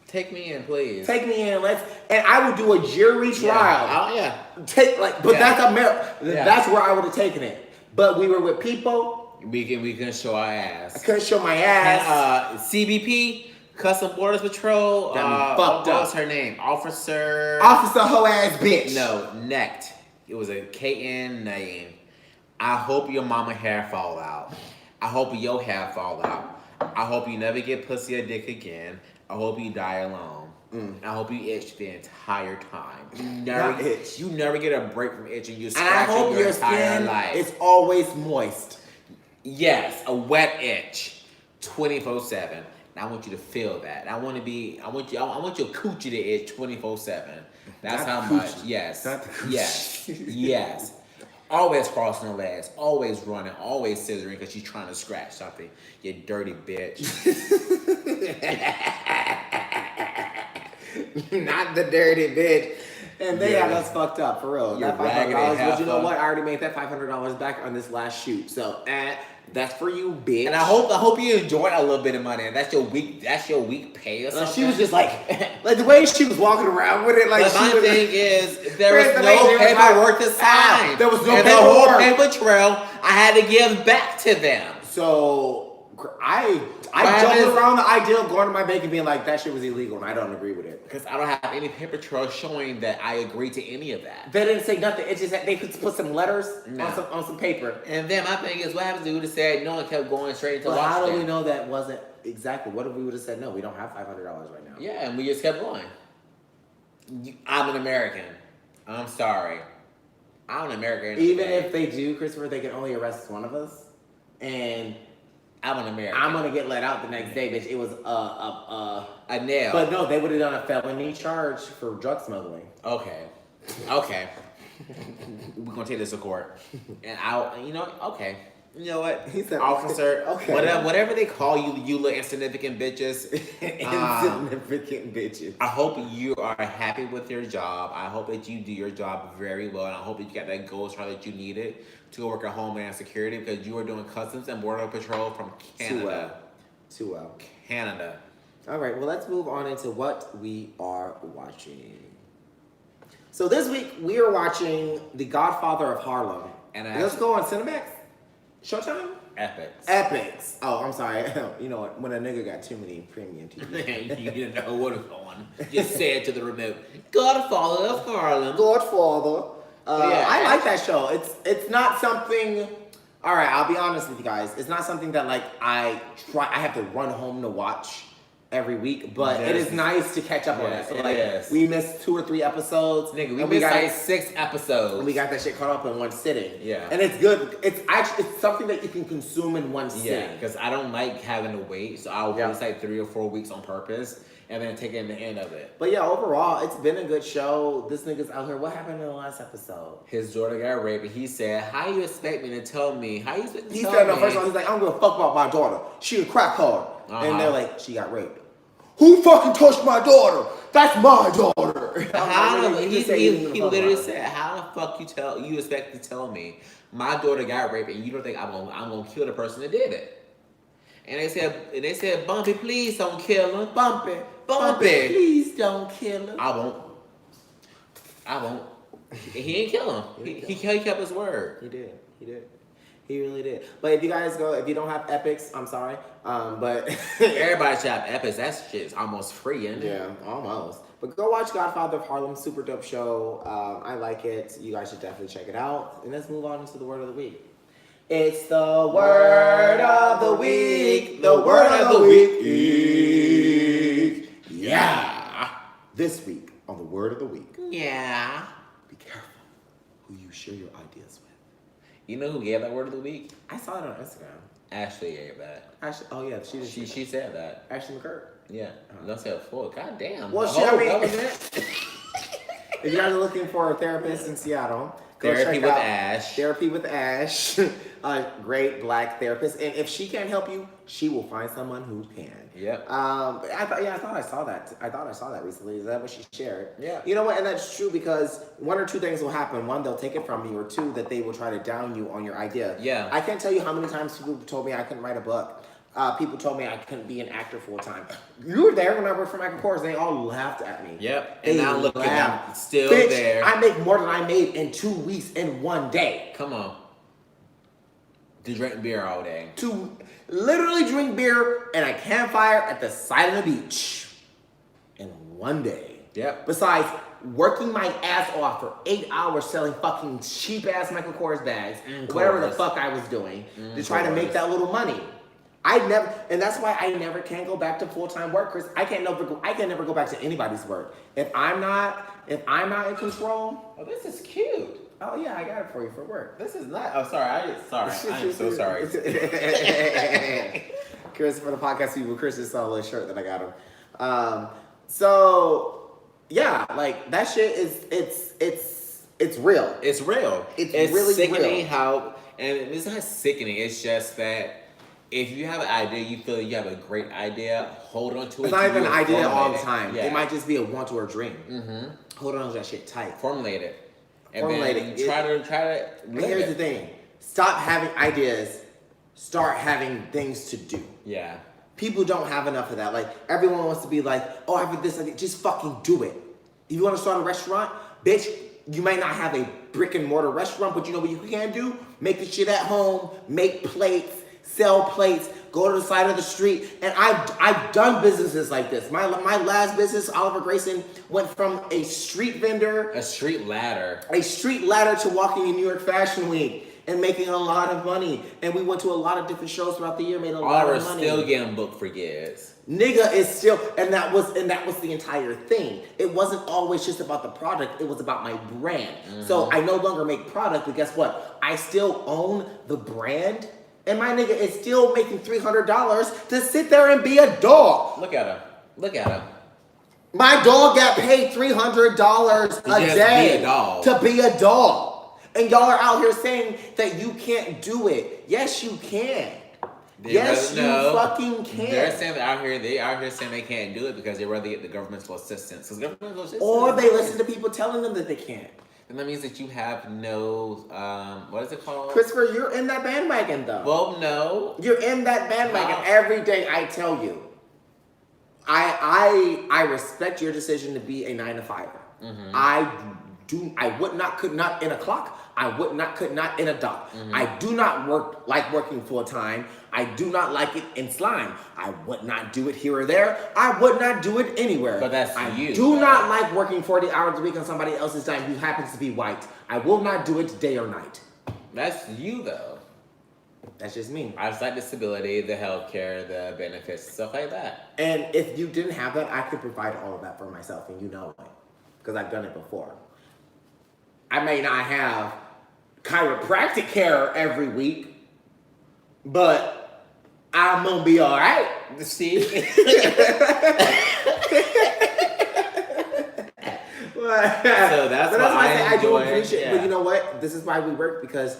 Take me in, please. Take me in, and I would do a jury trial. Oh yeah. That's America. Yeah. That's where I would have taken it. But we were with people. We can show our ass. I couldn't show my ass. And, CBP, Custom Borders Patrol. Fucked up. What's her name? Officer hoe ass bitch. No, necked. It was a KN name. I hope your mama hair fall out. I hope your hair fall out. I hope you never get pussy or dick again. I hope you die alone. I hope you itch the entire time. You never get a break from itching. You scratch your entire life. It's always moist. Yes, a wet itch, 24/7. I want you to feel that. I want your coochie to itch 24/7. That's how much. Yes. Yes. Always crossing her legs, always running, always scissoring because she's trying to scratch something. You dirty bitch. Not the dirty bitch. And they had us fucked up, for real. That $500, but you know what? I already made that $500 back on this last shoot. So, That's for you, bitch. And I hope you enjoyed a little bit of money. And that's your week pay or something. She was just like the way she was walking around with it, like but my she was. thing is, there was no paperwork to sign. There was no and paperwork. The whole paper trail I had to give back to them. So I jumped around the idea of going to my bank and being like, that shit was illegal, and I don't agree with it. Because I don't have any paper trail showing that I agreed to any of that. They didn't say nothing. It just they could put some letters on some paper. And then my thing is, what happens if we would have said no and kept going straight into Washington? How do we know that wasn't exactly? What if we would have said no? We don't have $500 right now. Yeah, and we just kept going. I'm an American. I'm sorry. I'm an American. Even if they do, Christopher, they can only arrest one of us, and I'm an American. I'm gonna get let out the next day, bitch. It was a nail. But no, they would have done a felony charge for drug smuggling. Okay. We're gonna take this to court, and okay. You know what? He said, officer, okay. Whatever they call you, you little insignificant bitches. Insignificant bitches. I hope you are happy with your job. I hope that you do your job very well, and I hope that you got that gold star that you needed to work at Homeland Security, because you are doing Customs and Border Patrol from Canada. Too well. Canada. All right, well, let's move on into what we are watching. So this week, we are watching The Godfather of Harlem. And let's go on Cinemax? Showtime? Epics. Oh, I'm sorry. You know what? When a nigga got too many premium TV. You didn't know what was on. Just say it to the remote. Godfather of Harlem. Godfather. Yeah, I like that show. It's not something. All right, I'll be honest with you guys. It's not something that like I have to run home to watch every week, but it is nice to catch up on it. So like we missed 2 or 3 episodes. Nigga, we missed like 6 episodes. And we got that shit caught up in one sitting. Yeah. And it's good. It's something that you can consume in one sitting. Yeah, because I don't like having to wait, so I'll waste like 3 or 4 weeks on purpose and then take in the end of it. But yeah, overall, it's been a good show. This nigga's out here. What happened in the last episode? His daughter got raped, and he said, "How you expect me to tell me? How you expect me to tell me?" He said, "No, first of all, he's like, I don't give a fuck about my daughter. She a crack hard." And they're like, "She got raped." Who fucking touched my daughter? That's my daughter. He literally said, "How the fuck you expect to tell me my daughter got raped, and you don't think I'm gonna kill the person that did it?" And they said, "Bumpy, please don't kill him. Bumpy, please don't kill him." I won't. He didn't kill him. He kept his word. He did. He really did. But if you don't have Epics, I'm sorry. But everybody should have Epics. That shit's almost free, isn't it? Yeah, almost. But go watch Godfather of Harlem. Super dope show. I like it. You guys should definitely check it out. And let's move on into the word of the week. It's the word of the week. The word of the week. Yeah. This week on the word of the week. Yeah. Be careful who you share your ideas with. You know who gave that word of the week? I saw it on Instagram. Ashley gave that. Ashley, oh yeah, she said that. Ashley McCurt. Yeah. Don't say it full. God damn. Well, if you guys are looking for a therapist in Seattle, Therapy with Ash. Therapy with Ash. A great black therapist. And if she can't help you, she will find someone who can. Yep. I thought I saw that. I thought I saw that recently. Is that what she shared? Yeah. You know what? And that's true because 1 or 2 things will happen. 1, they'll take it from you, or 2, that they will try to down you on your idea. Yeah. I can't tell you how many times people told me I couldn't write a book. People told me I couldn't be an actor full time. You were there when I worked for Michael Kors. They all laughed at me. Yep. And now look at them, still Bitch, there. I make more than I made in 2 weeks in 1 day. Come on. To drink beer all day. To literally drink beer and a campfire at the side of the beach in 1 day. Yep. Besides working my ass off for 8 hours selling fucking cheap ass Michael Kors bags, whatever the fuck I was doing, to try to make that little money. And that's why I never can go back to full-time work, Chris. I can never go back to anybody's work. If I'm not in control. Oh, this is cute. Oh yeah, I got it for you for work. This is not. Oh, sorry. I'm so sorry. Chris, for the podcast people, Chris just saw a little shirt that I got him. So yeah, like that shit is it's real. It's real. It's really sickening real. how, and it's not sickening. It's just that if you have an idea, you feel like you have a great idea, hold on to it. It's not even an idea all the time. Yeah. It might just be a want or a dream. Mm-hmm. Hold on to that shit tight. Formulate it. And Formulate then it. Try to. And here's the thing: stop having ideas start having things to do. Yeah. People don't have enough of that. Like, everyone wants to be like, oh, I have this, just fucking do it. If you want to start a restaurant, bitch, you might not have a brick and mortar restaurant, but you know what you can do? Make the shit at home, make plates, sell plates, go to the side of the street. And I've done businesses like this. My last business, Oliver Grayson, went from a street vendor. A street ladder. A street ladder to walking in New York Fashion Week and making a lot of money. And we went to a lot of different shows throughout the year, made a lot of money. Still getting booked for gigs. Nigga is still, and that was the entire thing. It wasn't always just about the product, it was about my brand. Mm-hmm. So I no longer make product, but guess what? I still own the brand, and my nigga is still making $300 to sit there and be a dog. Look at him. Look at him. My dog got paid $300 a day to be a dog. And y'all are out here saying that you can't do it. Yes, you can. Yes, you fucking can. They're saying they out here saying they can't do it because they rather get the governmental assistance. Or they listen to people telling them that they can't. And that means that you have no, what is it called? Christopher, you're in that bandwagon though. Well, no. You're in that bandwagon. Every day I tell you. I respect your decision to be a 9-to-5er. Mm-hmm. I would not, could not in a clock. I would not, could not in a dock. Mm-hmm. I do not like working full time. I do not like it in slime. I would not do it here or there. I would not do it anywhere. But that's you. I do not like working 40 hours a week on somebody else's time who happens to be white. I will not do it day or night. That's you though. That's just me. I just like the stability, the healthcare, the benefits, stuff like that. And if you didn't have that, I could provide all of that for myself, and you know it. Because I've done it before. I may not have chiropractic care every week, but I'm gonna be all right. See? So that's why I do appreciate. Yeah. But you know what? This is why we work, because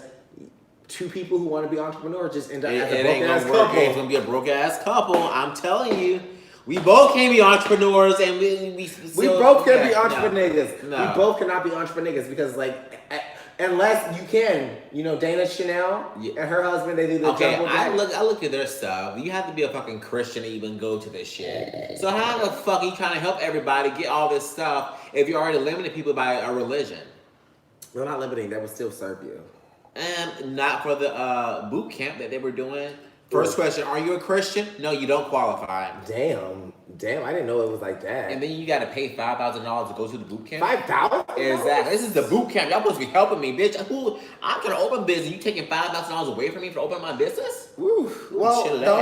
two people who want to be entrepreneurs just end up as a broke ass couple. It's gonna be a broke ass couple. I'm telling you. We both can't be entrepreneurs, and we both can't be entrepreneurs. No. We both cannot be entrepreneurs because, like, unless you can, you know, Dana Chanel and her husband, they do the jumbo I look at their stuff. You have to be a fucking Christian to even go to this shit. So how the fuck are you trying to help everybody get all this stuff if you're already limiting people by a religion? They're not limiting. They will still serve you. And not for the boot camp that they were doing. First question, are you a Christian? No, you don't qualify. Damn, I didn't know it was like that. And then you got to pay $5,000 to go to the boot camp? $5,000? Exactly. This is the boot camp. Y'all supposed to be helping me, bitch. I'm trying to open business. You taking $5,000 away from me for opening my business? Woo. Well, the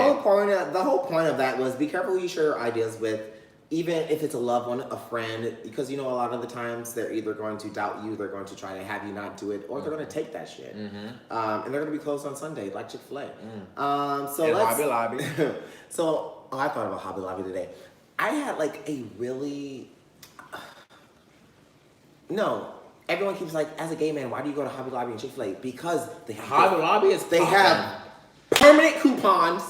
whole point of that was be careful who you share your ideas with, even if it's a loved one, a friend, because you know a lot of the times they're either going to doubt you, they're going to try to have you not do it, or they're going to take that shit. Mm-hmm. And they're going to be closed on Sunday, like Chick-fil-A. Hobby Lobby. So I thought about Hobby Lobby today. I had like a really... No. Everyone keeps like, as a gay man, why do you go to Hobby Lobby and Chick-fil-A? Because they have... Hobby Lobby is... They have permanent coupons.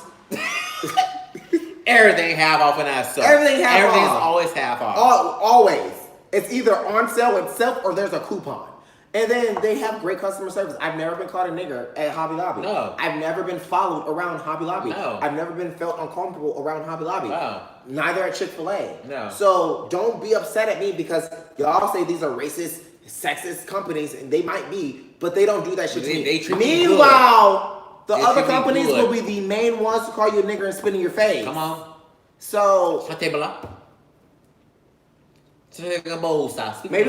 Everything half off in that stuff. Everything's always half off. Always. It's either on sale itself or there's a coupon. And then they have great customer service. I've never been called a nigger at Hobby Lobby. No. I've never been followed around Hobby Lobby. No. I've never been felt uncomfortable around Hobby Lobby. No. Neither at Chick-fil-A. No. So don't be upset at me because y'all say these are racist, sexist companies, and they might be, but they don't do that shit to me. They treat me Meanwhile, the other companies will be the main ones to call you a nigger and spit in your face. Come on. So maybe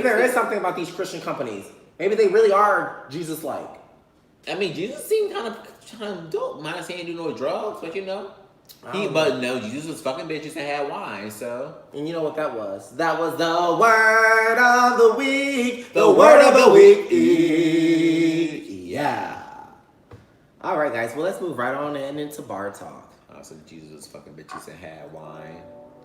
there is something about these Christian companies. Maybe they really are Jesus-like. I mean, Jesus seemed kind of dope. Minus he ain't do no drugs, but you know. But no, Jesus was fucking bitches and had wine, so. And you know what that was? That was the word of the week. The word of the week. Yeah. All right, guys. Well, let's move right on into bar talk. So Jesus was fucking bitches and had wine.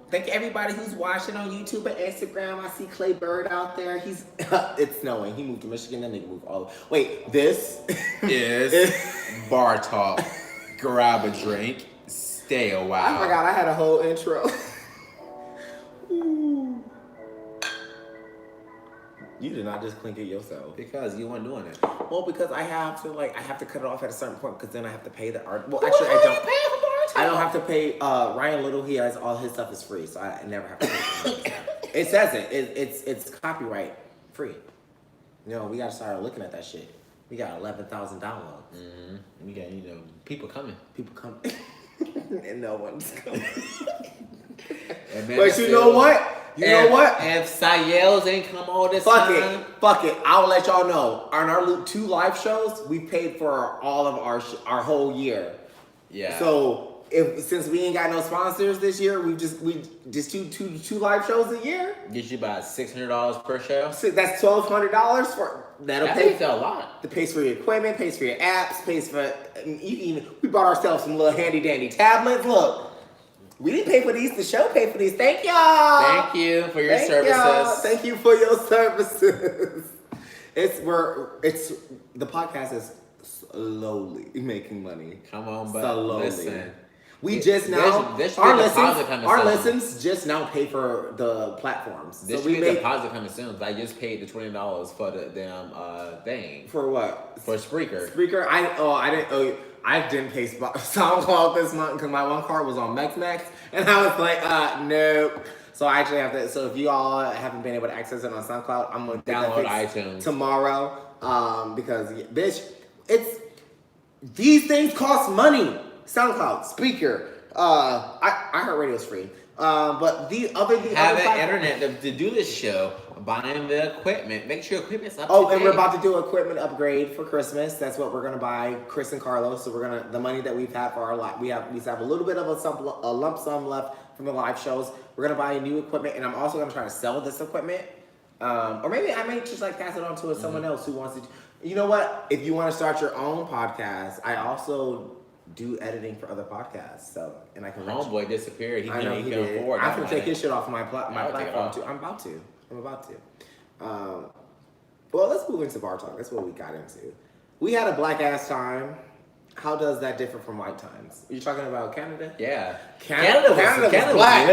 Thank everybody who's watching on YouTube and Instagram. I see Clay Bird out there. He's it's snowing. He moved to Michigan. That nigga moved all. Wait, this is bar talk. Grab a drink. Stay a while. I forgot I had a whole intro. You You did not just clink it yourself. Because you weren't doing it. Well, because I have to cut it off at a certain point because then I have to pay the art. Well, actually, I don't. I don't have to pay. Ryan Little, he has all his stuff is free, so I never have to pay for his stuff. It says it. It's copyright free. We gotta start looking at that shit. We got 11,000 downloads. We got people coming. And no one's coming. But you know what? If Sayels ain't come all this time. Fuck it. I'll let y'all know. On our 2 live shows, we paid for all of our whole year. Yeah. So since we ain't got no sponsors this year, we just two live shows a year. Get you about $600 per show. So that's $1,200 for that'll pay for a lot. It pays for your equipment, pays for your apps, pays for we bought ourselves some little handy dandy tablets. Look, we didn't pay for these. The show paid for these. Thank y'all. Thank you for your services. Y'all. Thank you for your services. The podcast is slowly making money. Come on, but slowly. Listen. We just now our listens just now pay for the platforms. This should be a deposit coming soon. I just paid the $20 for the damn thing. For what? For Spreaker. I didn't pay SoundCloud this month because my one card was on MexMex, and I was like, nope. So I actually have to. So if you all haven't been able to access it on SoundCloud, I'm gonna download iTunes tomorrow. Because bitch, these things cost money. SoundCloud, Spreaker, iHeartRadio's free. But the internet to do this show, buying the equipment, make sure equipment's up. Oh, and we're about to do an equipment upgrade for Christmas. That's what we're gonna buy, Kris and Karlos. So the money that we've had for our live, we have a little bit of a lump sum left from the live shows. We're gonna buy new equipment, and I'm also gonna try to sell this equipment. Or maybe I may just pass it on to someone else who wants to. You know what? If you want to start your own podcast, I also do editing for other podcasts, and I can. Homeboy disappeared. He can afford. I can take his shit off my platform too. I'm about to. Well, let's move into bar talk. That's what we got into. We had a black ass time. How does that differ from white times? Are you talking about Canada? Yeah, Canada was black.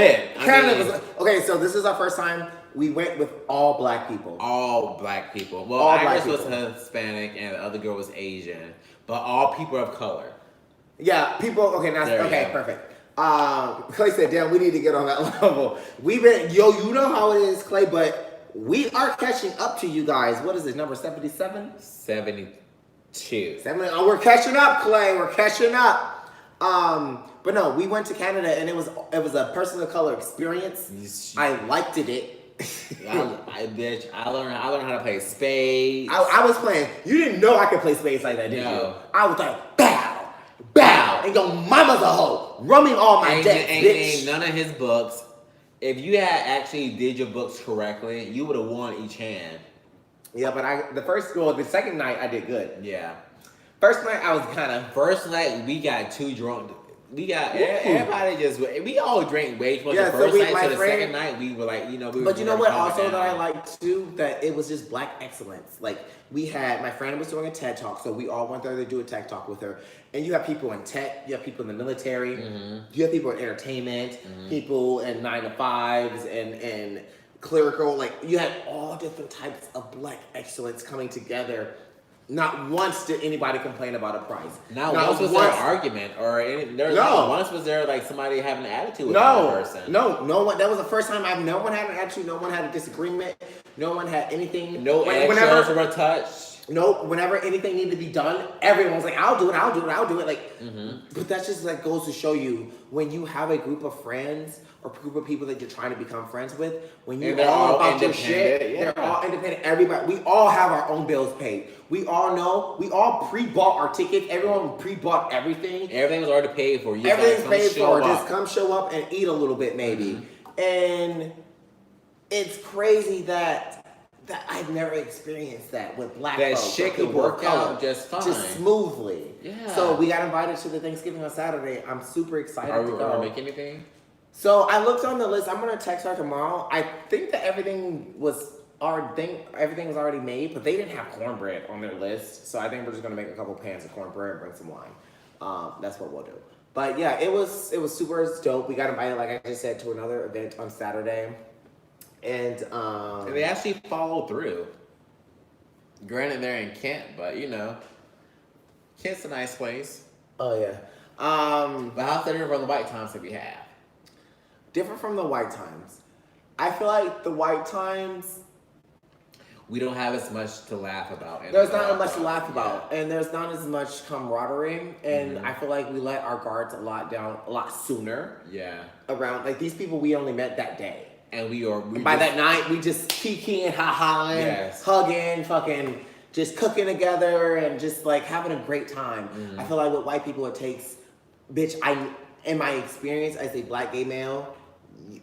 Okay. So this is our first time. We went with all black people. All black people. Well, Iris was Hispanic and the other girl was Asian, but all people of color. Yeah, people. Okay, now perfect. Clay said, "Damn, we need to get on that level." We've been, you know how it is, Clay, but we are catching up to you guys. What is this number? 77? 72. We're catching up, Clay. We're catching up. But no, we went to Canada and it was a person of color experience. I liked it. I learned how to play spades. I was playing. You didn't know I could play spades like that, did you? I was like, bow, and your mama's a hoe, rumming all my decks, bitch. None of his books. If you had actually did your books correctly, you would have won each hand. Yeah, but the second night I did good. Yeah. First night I was First night we got too drunk. We all drank way too much the first night. So the second night we were like, But you know what? Also that I liked too, that it was just black excellence. Like my friend was doing a TED talk, so we all went there to do a TED talk with her. And you have people in tech, you have people in the military, you have people in entertainment, people in 9-to-5s and clerical. Like you had all different types of black excellence coming together. Not once did anybody complain about a price. Not once was there an argument once was there like somebody having an attitude with another person. No one. That was the first time no one had an attitude. No one had a disagreement. No one had anything. No eggshells were touched. No, whenever anything needed to be done, everyone was like, I'll do it. Like, but that just goes to show you when you have a group of friends or a group of people that you're trying to become friends with, when you're all about your shit, they're all independent. Everybody, we all have our own bills paid. We all know, we all pre-bought our tickets. Everyone pre-bought everything. Everything was already paid for. Everything's paid for. Just come show up and eat a little bit, maybe. And it's crazy that I've never experienced that with black folks. That shit could work out just fine. Just smoothly. Yeah. So we got invited to the Thanksgiving on Saturday. I'm super excited to go. Are we make anything? So I looked on the list. I'm going to text her tomorrow. I think that everything was already made, but they didn't have cornbread on their list. So I think we're just going to make a couple pans of cornbread and bring some wine. That's what we'll do. But yeah, it was super dope. We got invited, like I just said, to another event on Saturday. And they actually followed through. Granted, they're in Kent, but you know, Kent's a nice place. Oh yeah. But how's that different from the white times that we have? Different from the white times. I feel like the white times. We don't have as much to laugh about. There's not as much to laugh about, and there's not as much camaraderie, and I feel like we let our guards down a lot sooner. Yeah. Around like these people we only met that day, and by that night we just kikiing, ha-haing, hugging, fucking just cooking together, and just like having a great time. I feel like with white people it takes, bitch. In my experience as a black gay male,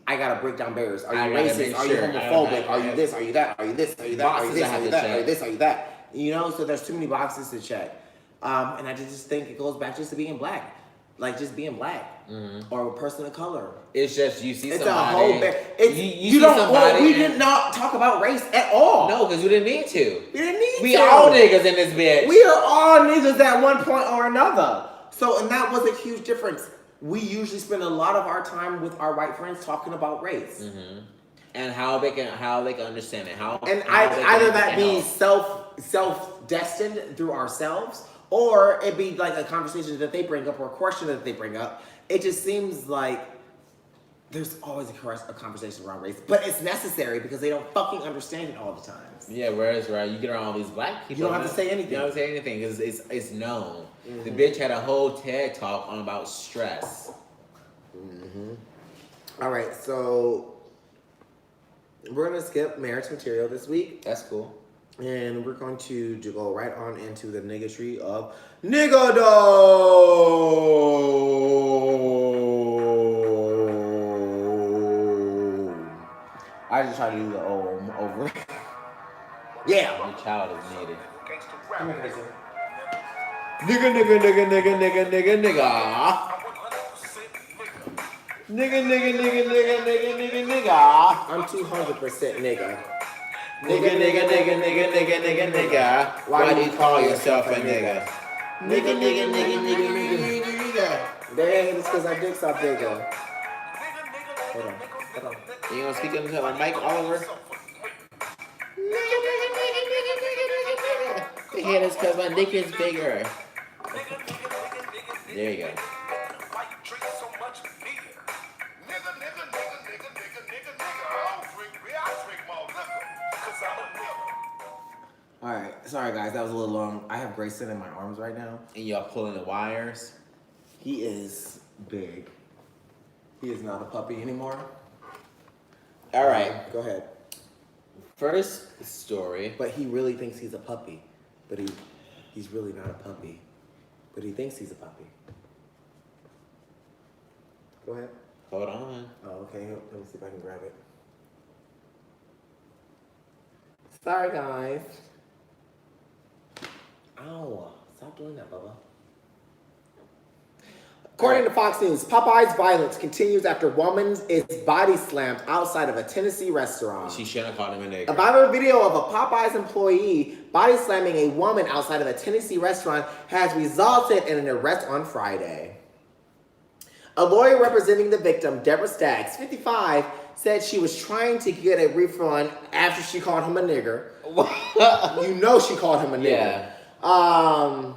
I gotta break down barriers. Are you racist? Are you homophobic? Are you this? Are you that? Are you this? Are you that? Are you this? Are you that? Are you this? Are you that? You know, so there's too many boxes to check. And I just think it goes back just to being black. Like just being black. Or a person of color. It's just you see somebody. It's a whole you don't somebody we did not talk about race at all. No, because we didn't need to. We didn't need to. We all niggas in this bitch. We are all niggas at one point or another. So and that was a huge difference. We usually spend a lot of our time with our white friends talking about race, and how they can understand it. Either that be self destined through ourselves, or it be like a conversation that they bring up or a question that they bring up. It just seems like there's always a conversation around race, but it's necessary because they don't fucking understand it all the time. Yeah, whereas you get around all these black people, you don't have to say anything. You don't have to say anything because it's known. The bitch had a whole TED talk on about stress. All right, so we're gonna skip marriage material this week. That's cool. And we're going to go right on into the niggatry of Niggado. I just try to do the over. Yeah. Your child is needed. Nigga. Nigga. I'm 200% nigga. Nigga. Why do you call yourself a nigga? Nigga. Dang, it's because I dick stop nigga. Hold on. You gonna speak into the mic, Oliver? The head is because my dick is bigger. There you go. Alright, sorry guys, that was a little long. I have Grayson in my arms right now. And y'all pulling the wires. He is big. He is not a puppy anymore. Alright. Go ahead. First story. But he really thinks he's a puppy. But he's really not a puppy. But he thinks he's a puppy. Go ahead. Hold on. Oh, okay. Let me see if I can grab it. Sorry, guys. Ow. Stop doing that, Bubba. According to Fox News, Popeye's violence continues after woman is body slammed outside of a Tennessee restaurant. She shouldn't have called him a nigger. A viral video of a Popeye's employee body slamming a woman outside of a Tennessee restaurant has resulted in an arrest on Friday. A lawyer representing the victim, Deborah Staggs, 55, said she was trying to get a refund after she called him a nigger. You know she called him a nigger. Yeah. A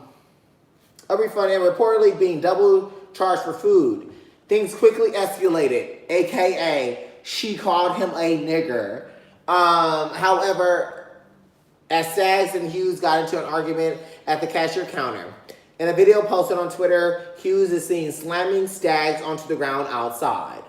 refund and reportedly being double charged for food. Things quickly escalated, aka she called him a nigger. However, as Staggs and Hughes got into an argument at the cashier counter. In a video posted on Twitter, Hughes is seen slamming Staggs onto the ground outside.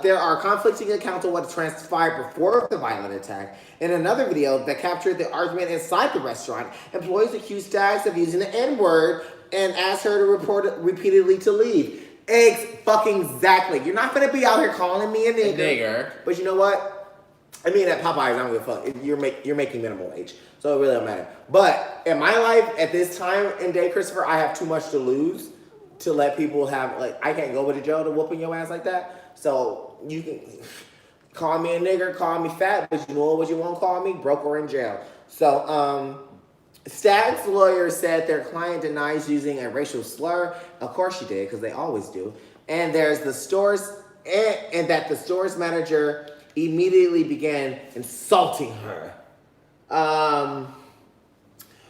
There are conflicting accounts of what transpired before the violent attack. In another video that captured the argument inside the restaurant, employees accused Staggs of using the N-word and asked her to report it repeatedly to leave. Exactly. You're not going to be out here calling me a nigger. But you know what? I mean, at Popeyes, I don't give a fuck. You're making minimum wage, so it really don't matter. But in my life, at this time in day, Christopher, I have too much to lose to let people have, like, I can't go to jail to whooping your ass like that. So you can call me a nigger, call me fat, but you know what you won't call me? Broke or in jail. So, Staggs' lawyer said their client denies using a racial slur. Of course she did, because they always do. And there's the store's, and that the store's manager immediately began insulting her.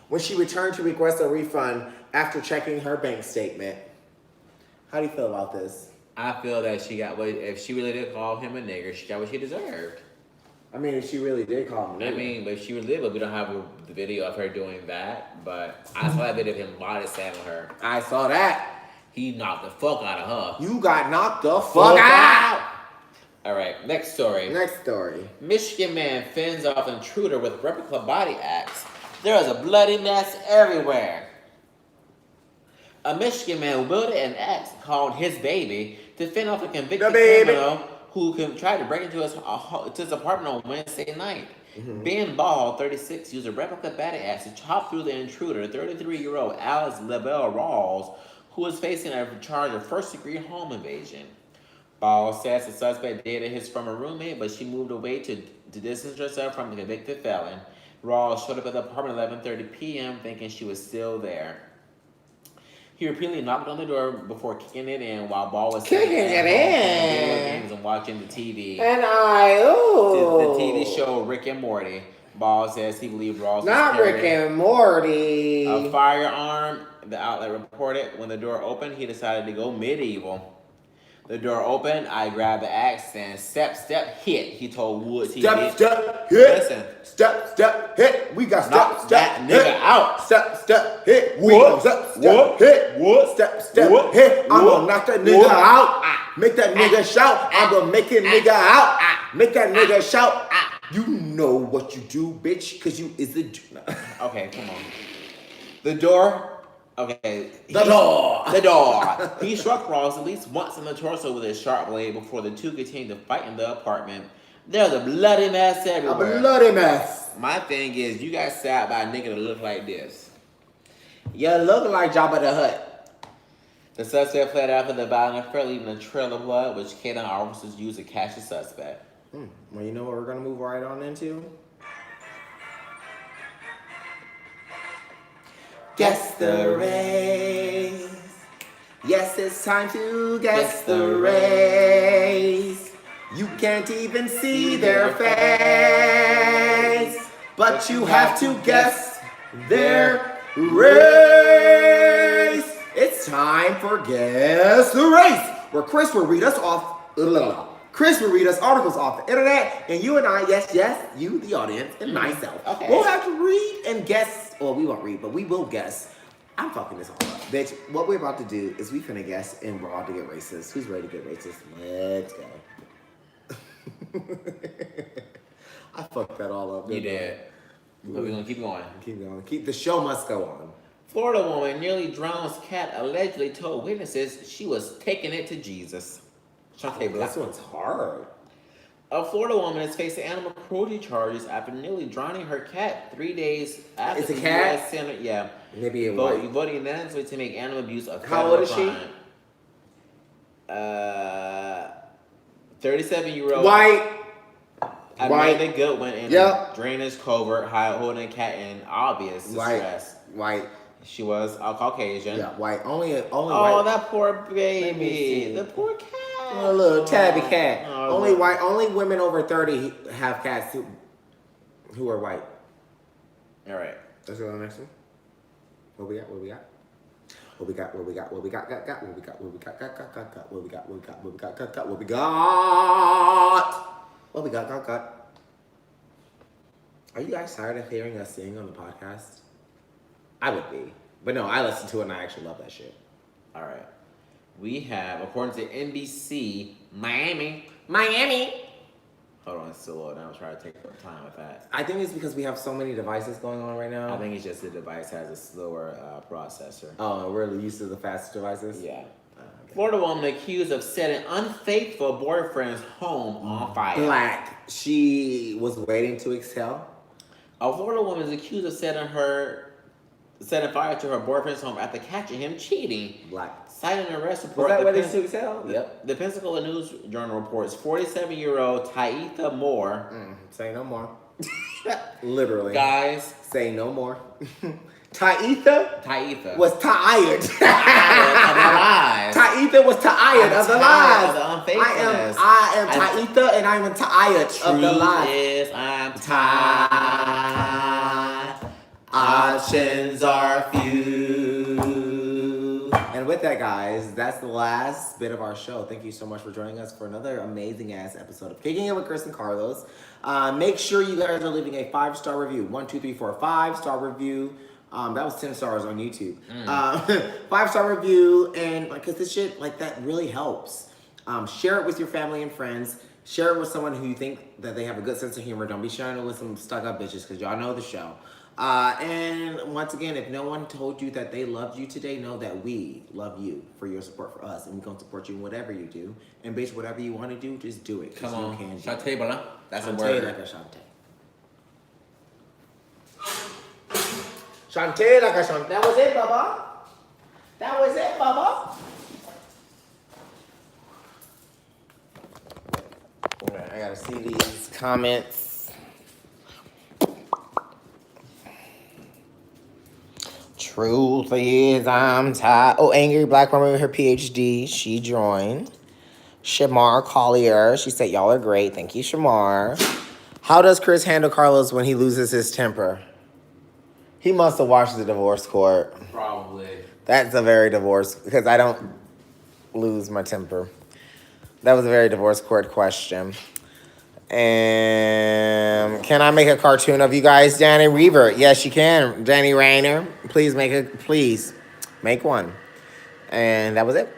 When she returned to request a refund after checking her bank statement. How do you feel about this? I feel that she got what, if she really did call him a nigger, she got what she deserved. I mean, if she really did call him a nigger. I mean, but if she really did, but we don't have the video of her doing that. But I saw that video of him body slamming her. I saw that. He knocked the fuck out of her. You got knocked the fuck out. All right, next story. Next story. Michigan man fends off intruder with replica body axe. There is a bloody mess everywhere. A Michigan man wielded an axe called his baby to fend off a convicted criminal who tried to break into his apartment on Wednesday night. Mm-hmm. Ben Ball, 36, used a replica batting axe to chop through the intruder, 33-year-old Alice LaBelle Rawls, who was facing a charge of first-degree home invasion. Ball says the suspect dated his former roommate, but she moved away to distance herself from the convicted felon. Rawls showed up at the apartment at 11:30 p.m. thinking she was still there. He repeatedly knocked on the door before kicking it in while Ball was kicking it in games and watching the TV. And the TV show Rick and Morty. Ball says he believed Rawls not was Rick and Morty. A firearm. The outlet reported when the door opened, he decided to go medieval. The door opened, I grabbed the axe and step, hit. He told Woods he step, hit. Listen. Step, hit. We got knock that nigga out. Step, hit. We got step, hit. Step, hit. I'm gonna knock that nigga out. Make that nigga shout. I'm gonna make it nigga out. Make that nigga shout. You know what you do, bitch, cause you is the. Okay, come on. The door. Okay. The door. He struck Rawls at least once in the torso with his sharp blade before the two continued to fight in the apartment. There's a bloody mess everywhere. A bloody mess. My thing is, you got stabbed by a nigga that look like this. You look like Jabba the Hutt. The suspect fled after the violent affair, leaving a trail of blood, which K9 officers used to catch the suspect. Well, you know what we're gonna move right on into? Guess the race. Yes, it's time to guess the race. You can't even see their face, but you have to guess their race. It's time for Guess the Race, where Kris will read us articles off the internet, and you and I, yes, you, the audience, and myself, we'll have to read and guess. Well, we won't read, but we will guess. I'm fucking this all up. Bitch, what we're about to do is we finna guess, and we're all to get racist. Who's ready to get racist? Let's go. I fucked that all up. You did. But we're gonna keep going. Keep going. The show must go on. Florida woman nearly drowns cat allegedly told witnesses she was taking it to Jesus. This one's hard. A Florida woman is facing animal cruelty charges after nearly drowning her cat 3 days after it's a cat? US Senate, yeah. Maybe a white. Voting unanimously to make animal abuse a How old is she? 37-year-old. White. Amanda Goodwin in a drainage culvert, holding a cat in obvious distress. White. She was a Caucasian. Yeah, white. Only oh, white. That poor baby. The poor cat. A little tabby cat. Only white. Only women over 30 have cats who are white. All right. Let's go to the next one. What we got? Are you guys tired of hearing us sing on the podcast? I would be. But no, I listen to it and I actually love that shit. All right. We have, according to NBC, Miami. Hold on, it's still low down. I'm trying to take our time with that. I think it's because we have so many devices going on right now. I think it's just the device has a slower processor. Oh, we're used to the fast devices? Yeah. Okay. Florida woman accused of setting unfaithful boyfriend's home on fire. Black. She was waiting to exhale. A Florida woman is accused of setting fire to her boyfriend's home after catching him cheating. Black. Citing an arrest report. Was that waiting to exhale? Yep. The Pensacola News Journal reports 47-year-old Taitha Moore. Say no more. Literally. Guys. Say no more. Taitha was tired. Taitha was tired of the lies. I am Taitha and I am tired of the lies. I'm tired. options are few. And with that, guys, that's the last bit of our show. Thank you so much for joining us for another amazing ass episode of Kicking It with Kris and Karlos. Make sure you guys are leaving a 5-star review. 1, 2, 3, 4, 5-star review. That was 10 stars on YouTube. 5-star review, and because this shit like that really helps. Share it with your family and friends. Share it with someone who you think that they have a good sense of humor. Don't be sharing it with some stuck up bitches because y'all know the show. And once again, if no one told you that they loved you today, know that we love you for your support for us, and we're gonna support you in whatever you do. And bitch, whatever you want to do, just do it. Come on, you can Shantae, bala. That's a Shantae word. like a Shantae. Shantae like a Shantae. That was it, Baba. That was it, Baba. Alright, I gotta see these comments. Truth is, I'm tired. Oh, Angry Black Woman with her PhD. She joined. Shamar Collier. She said, y'all are great. Thank you, Shamar. How does Kris handle Karlos when he loses his temper? He must have watched the divorce court. Probably. That's a very divorce, because I don't lose my temper. That was a very divorce court question. And can I make a cartoon of you guys, Danny Reaver? Yes, you can, Danny Rayner. Please make one. And that was it.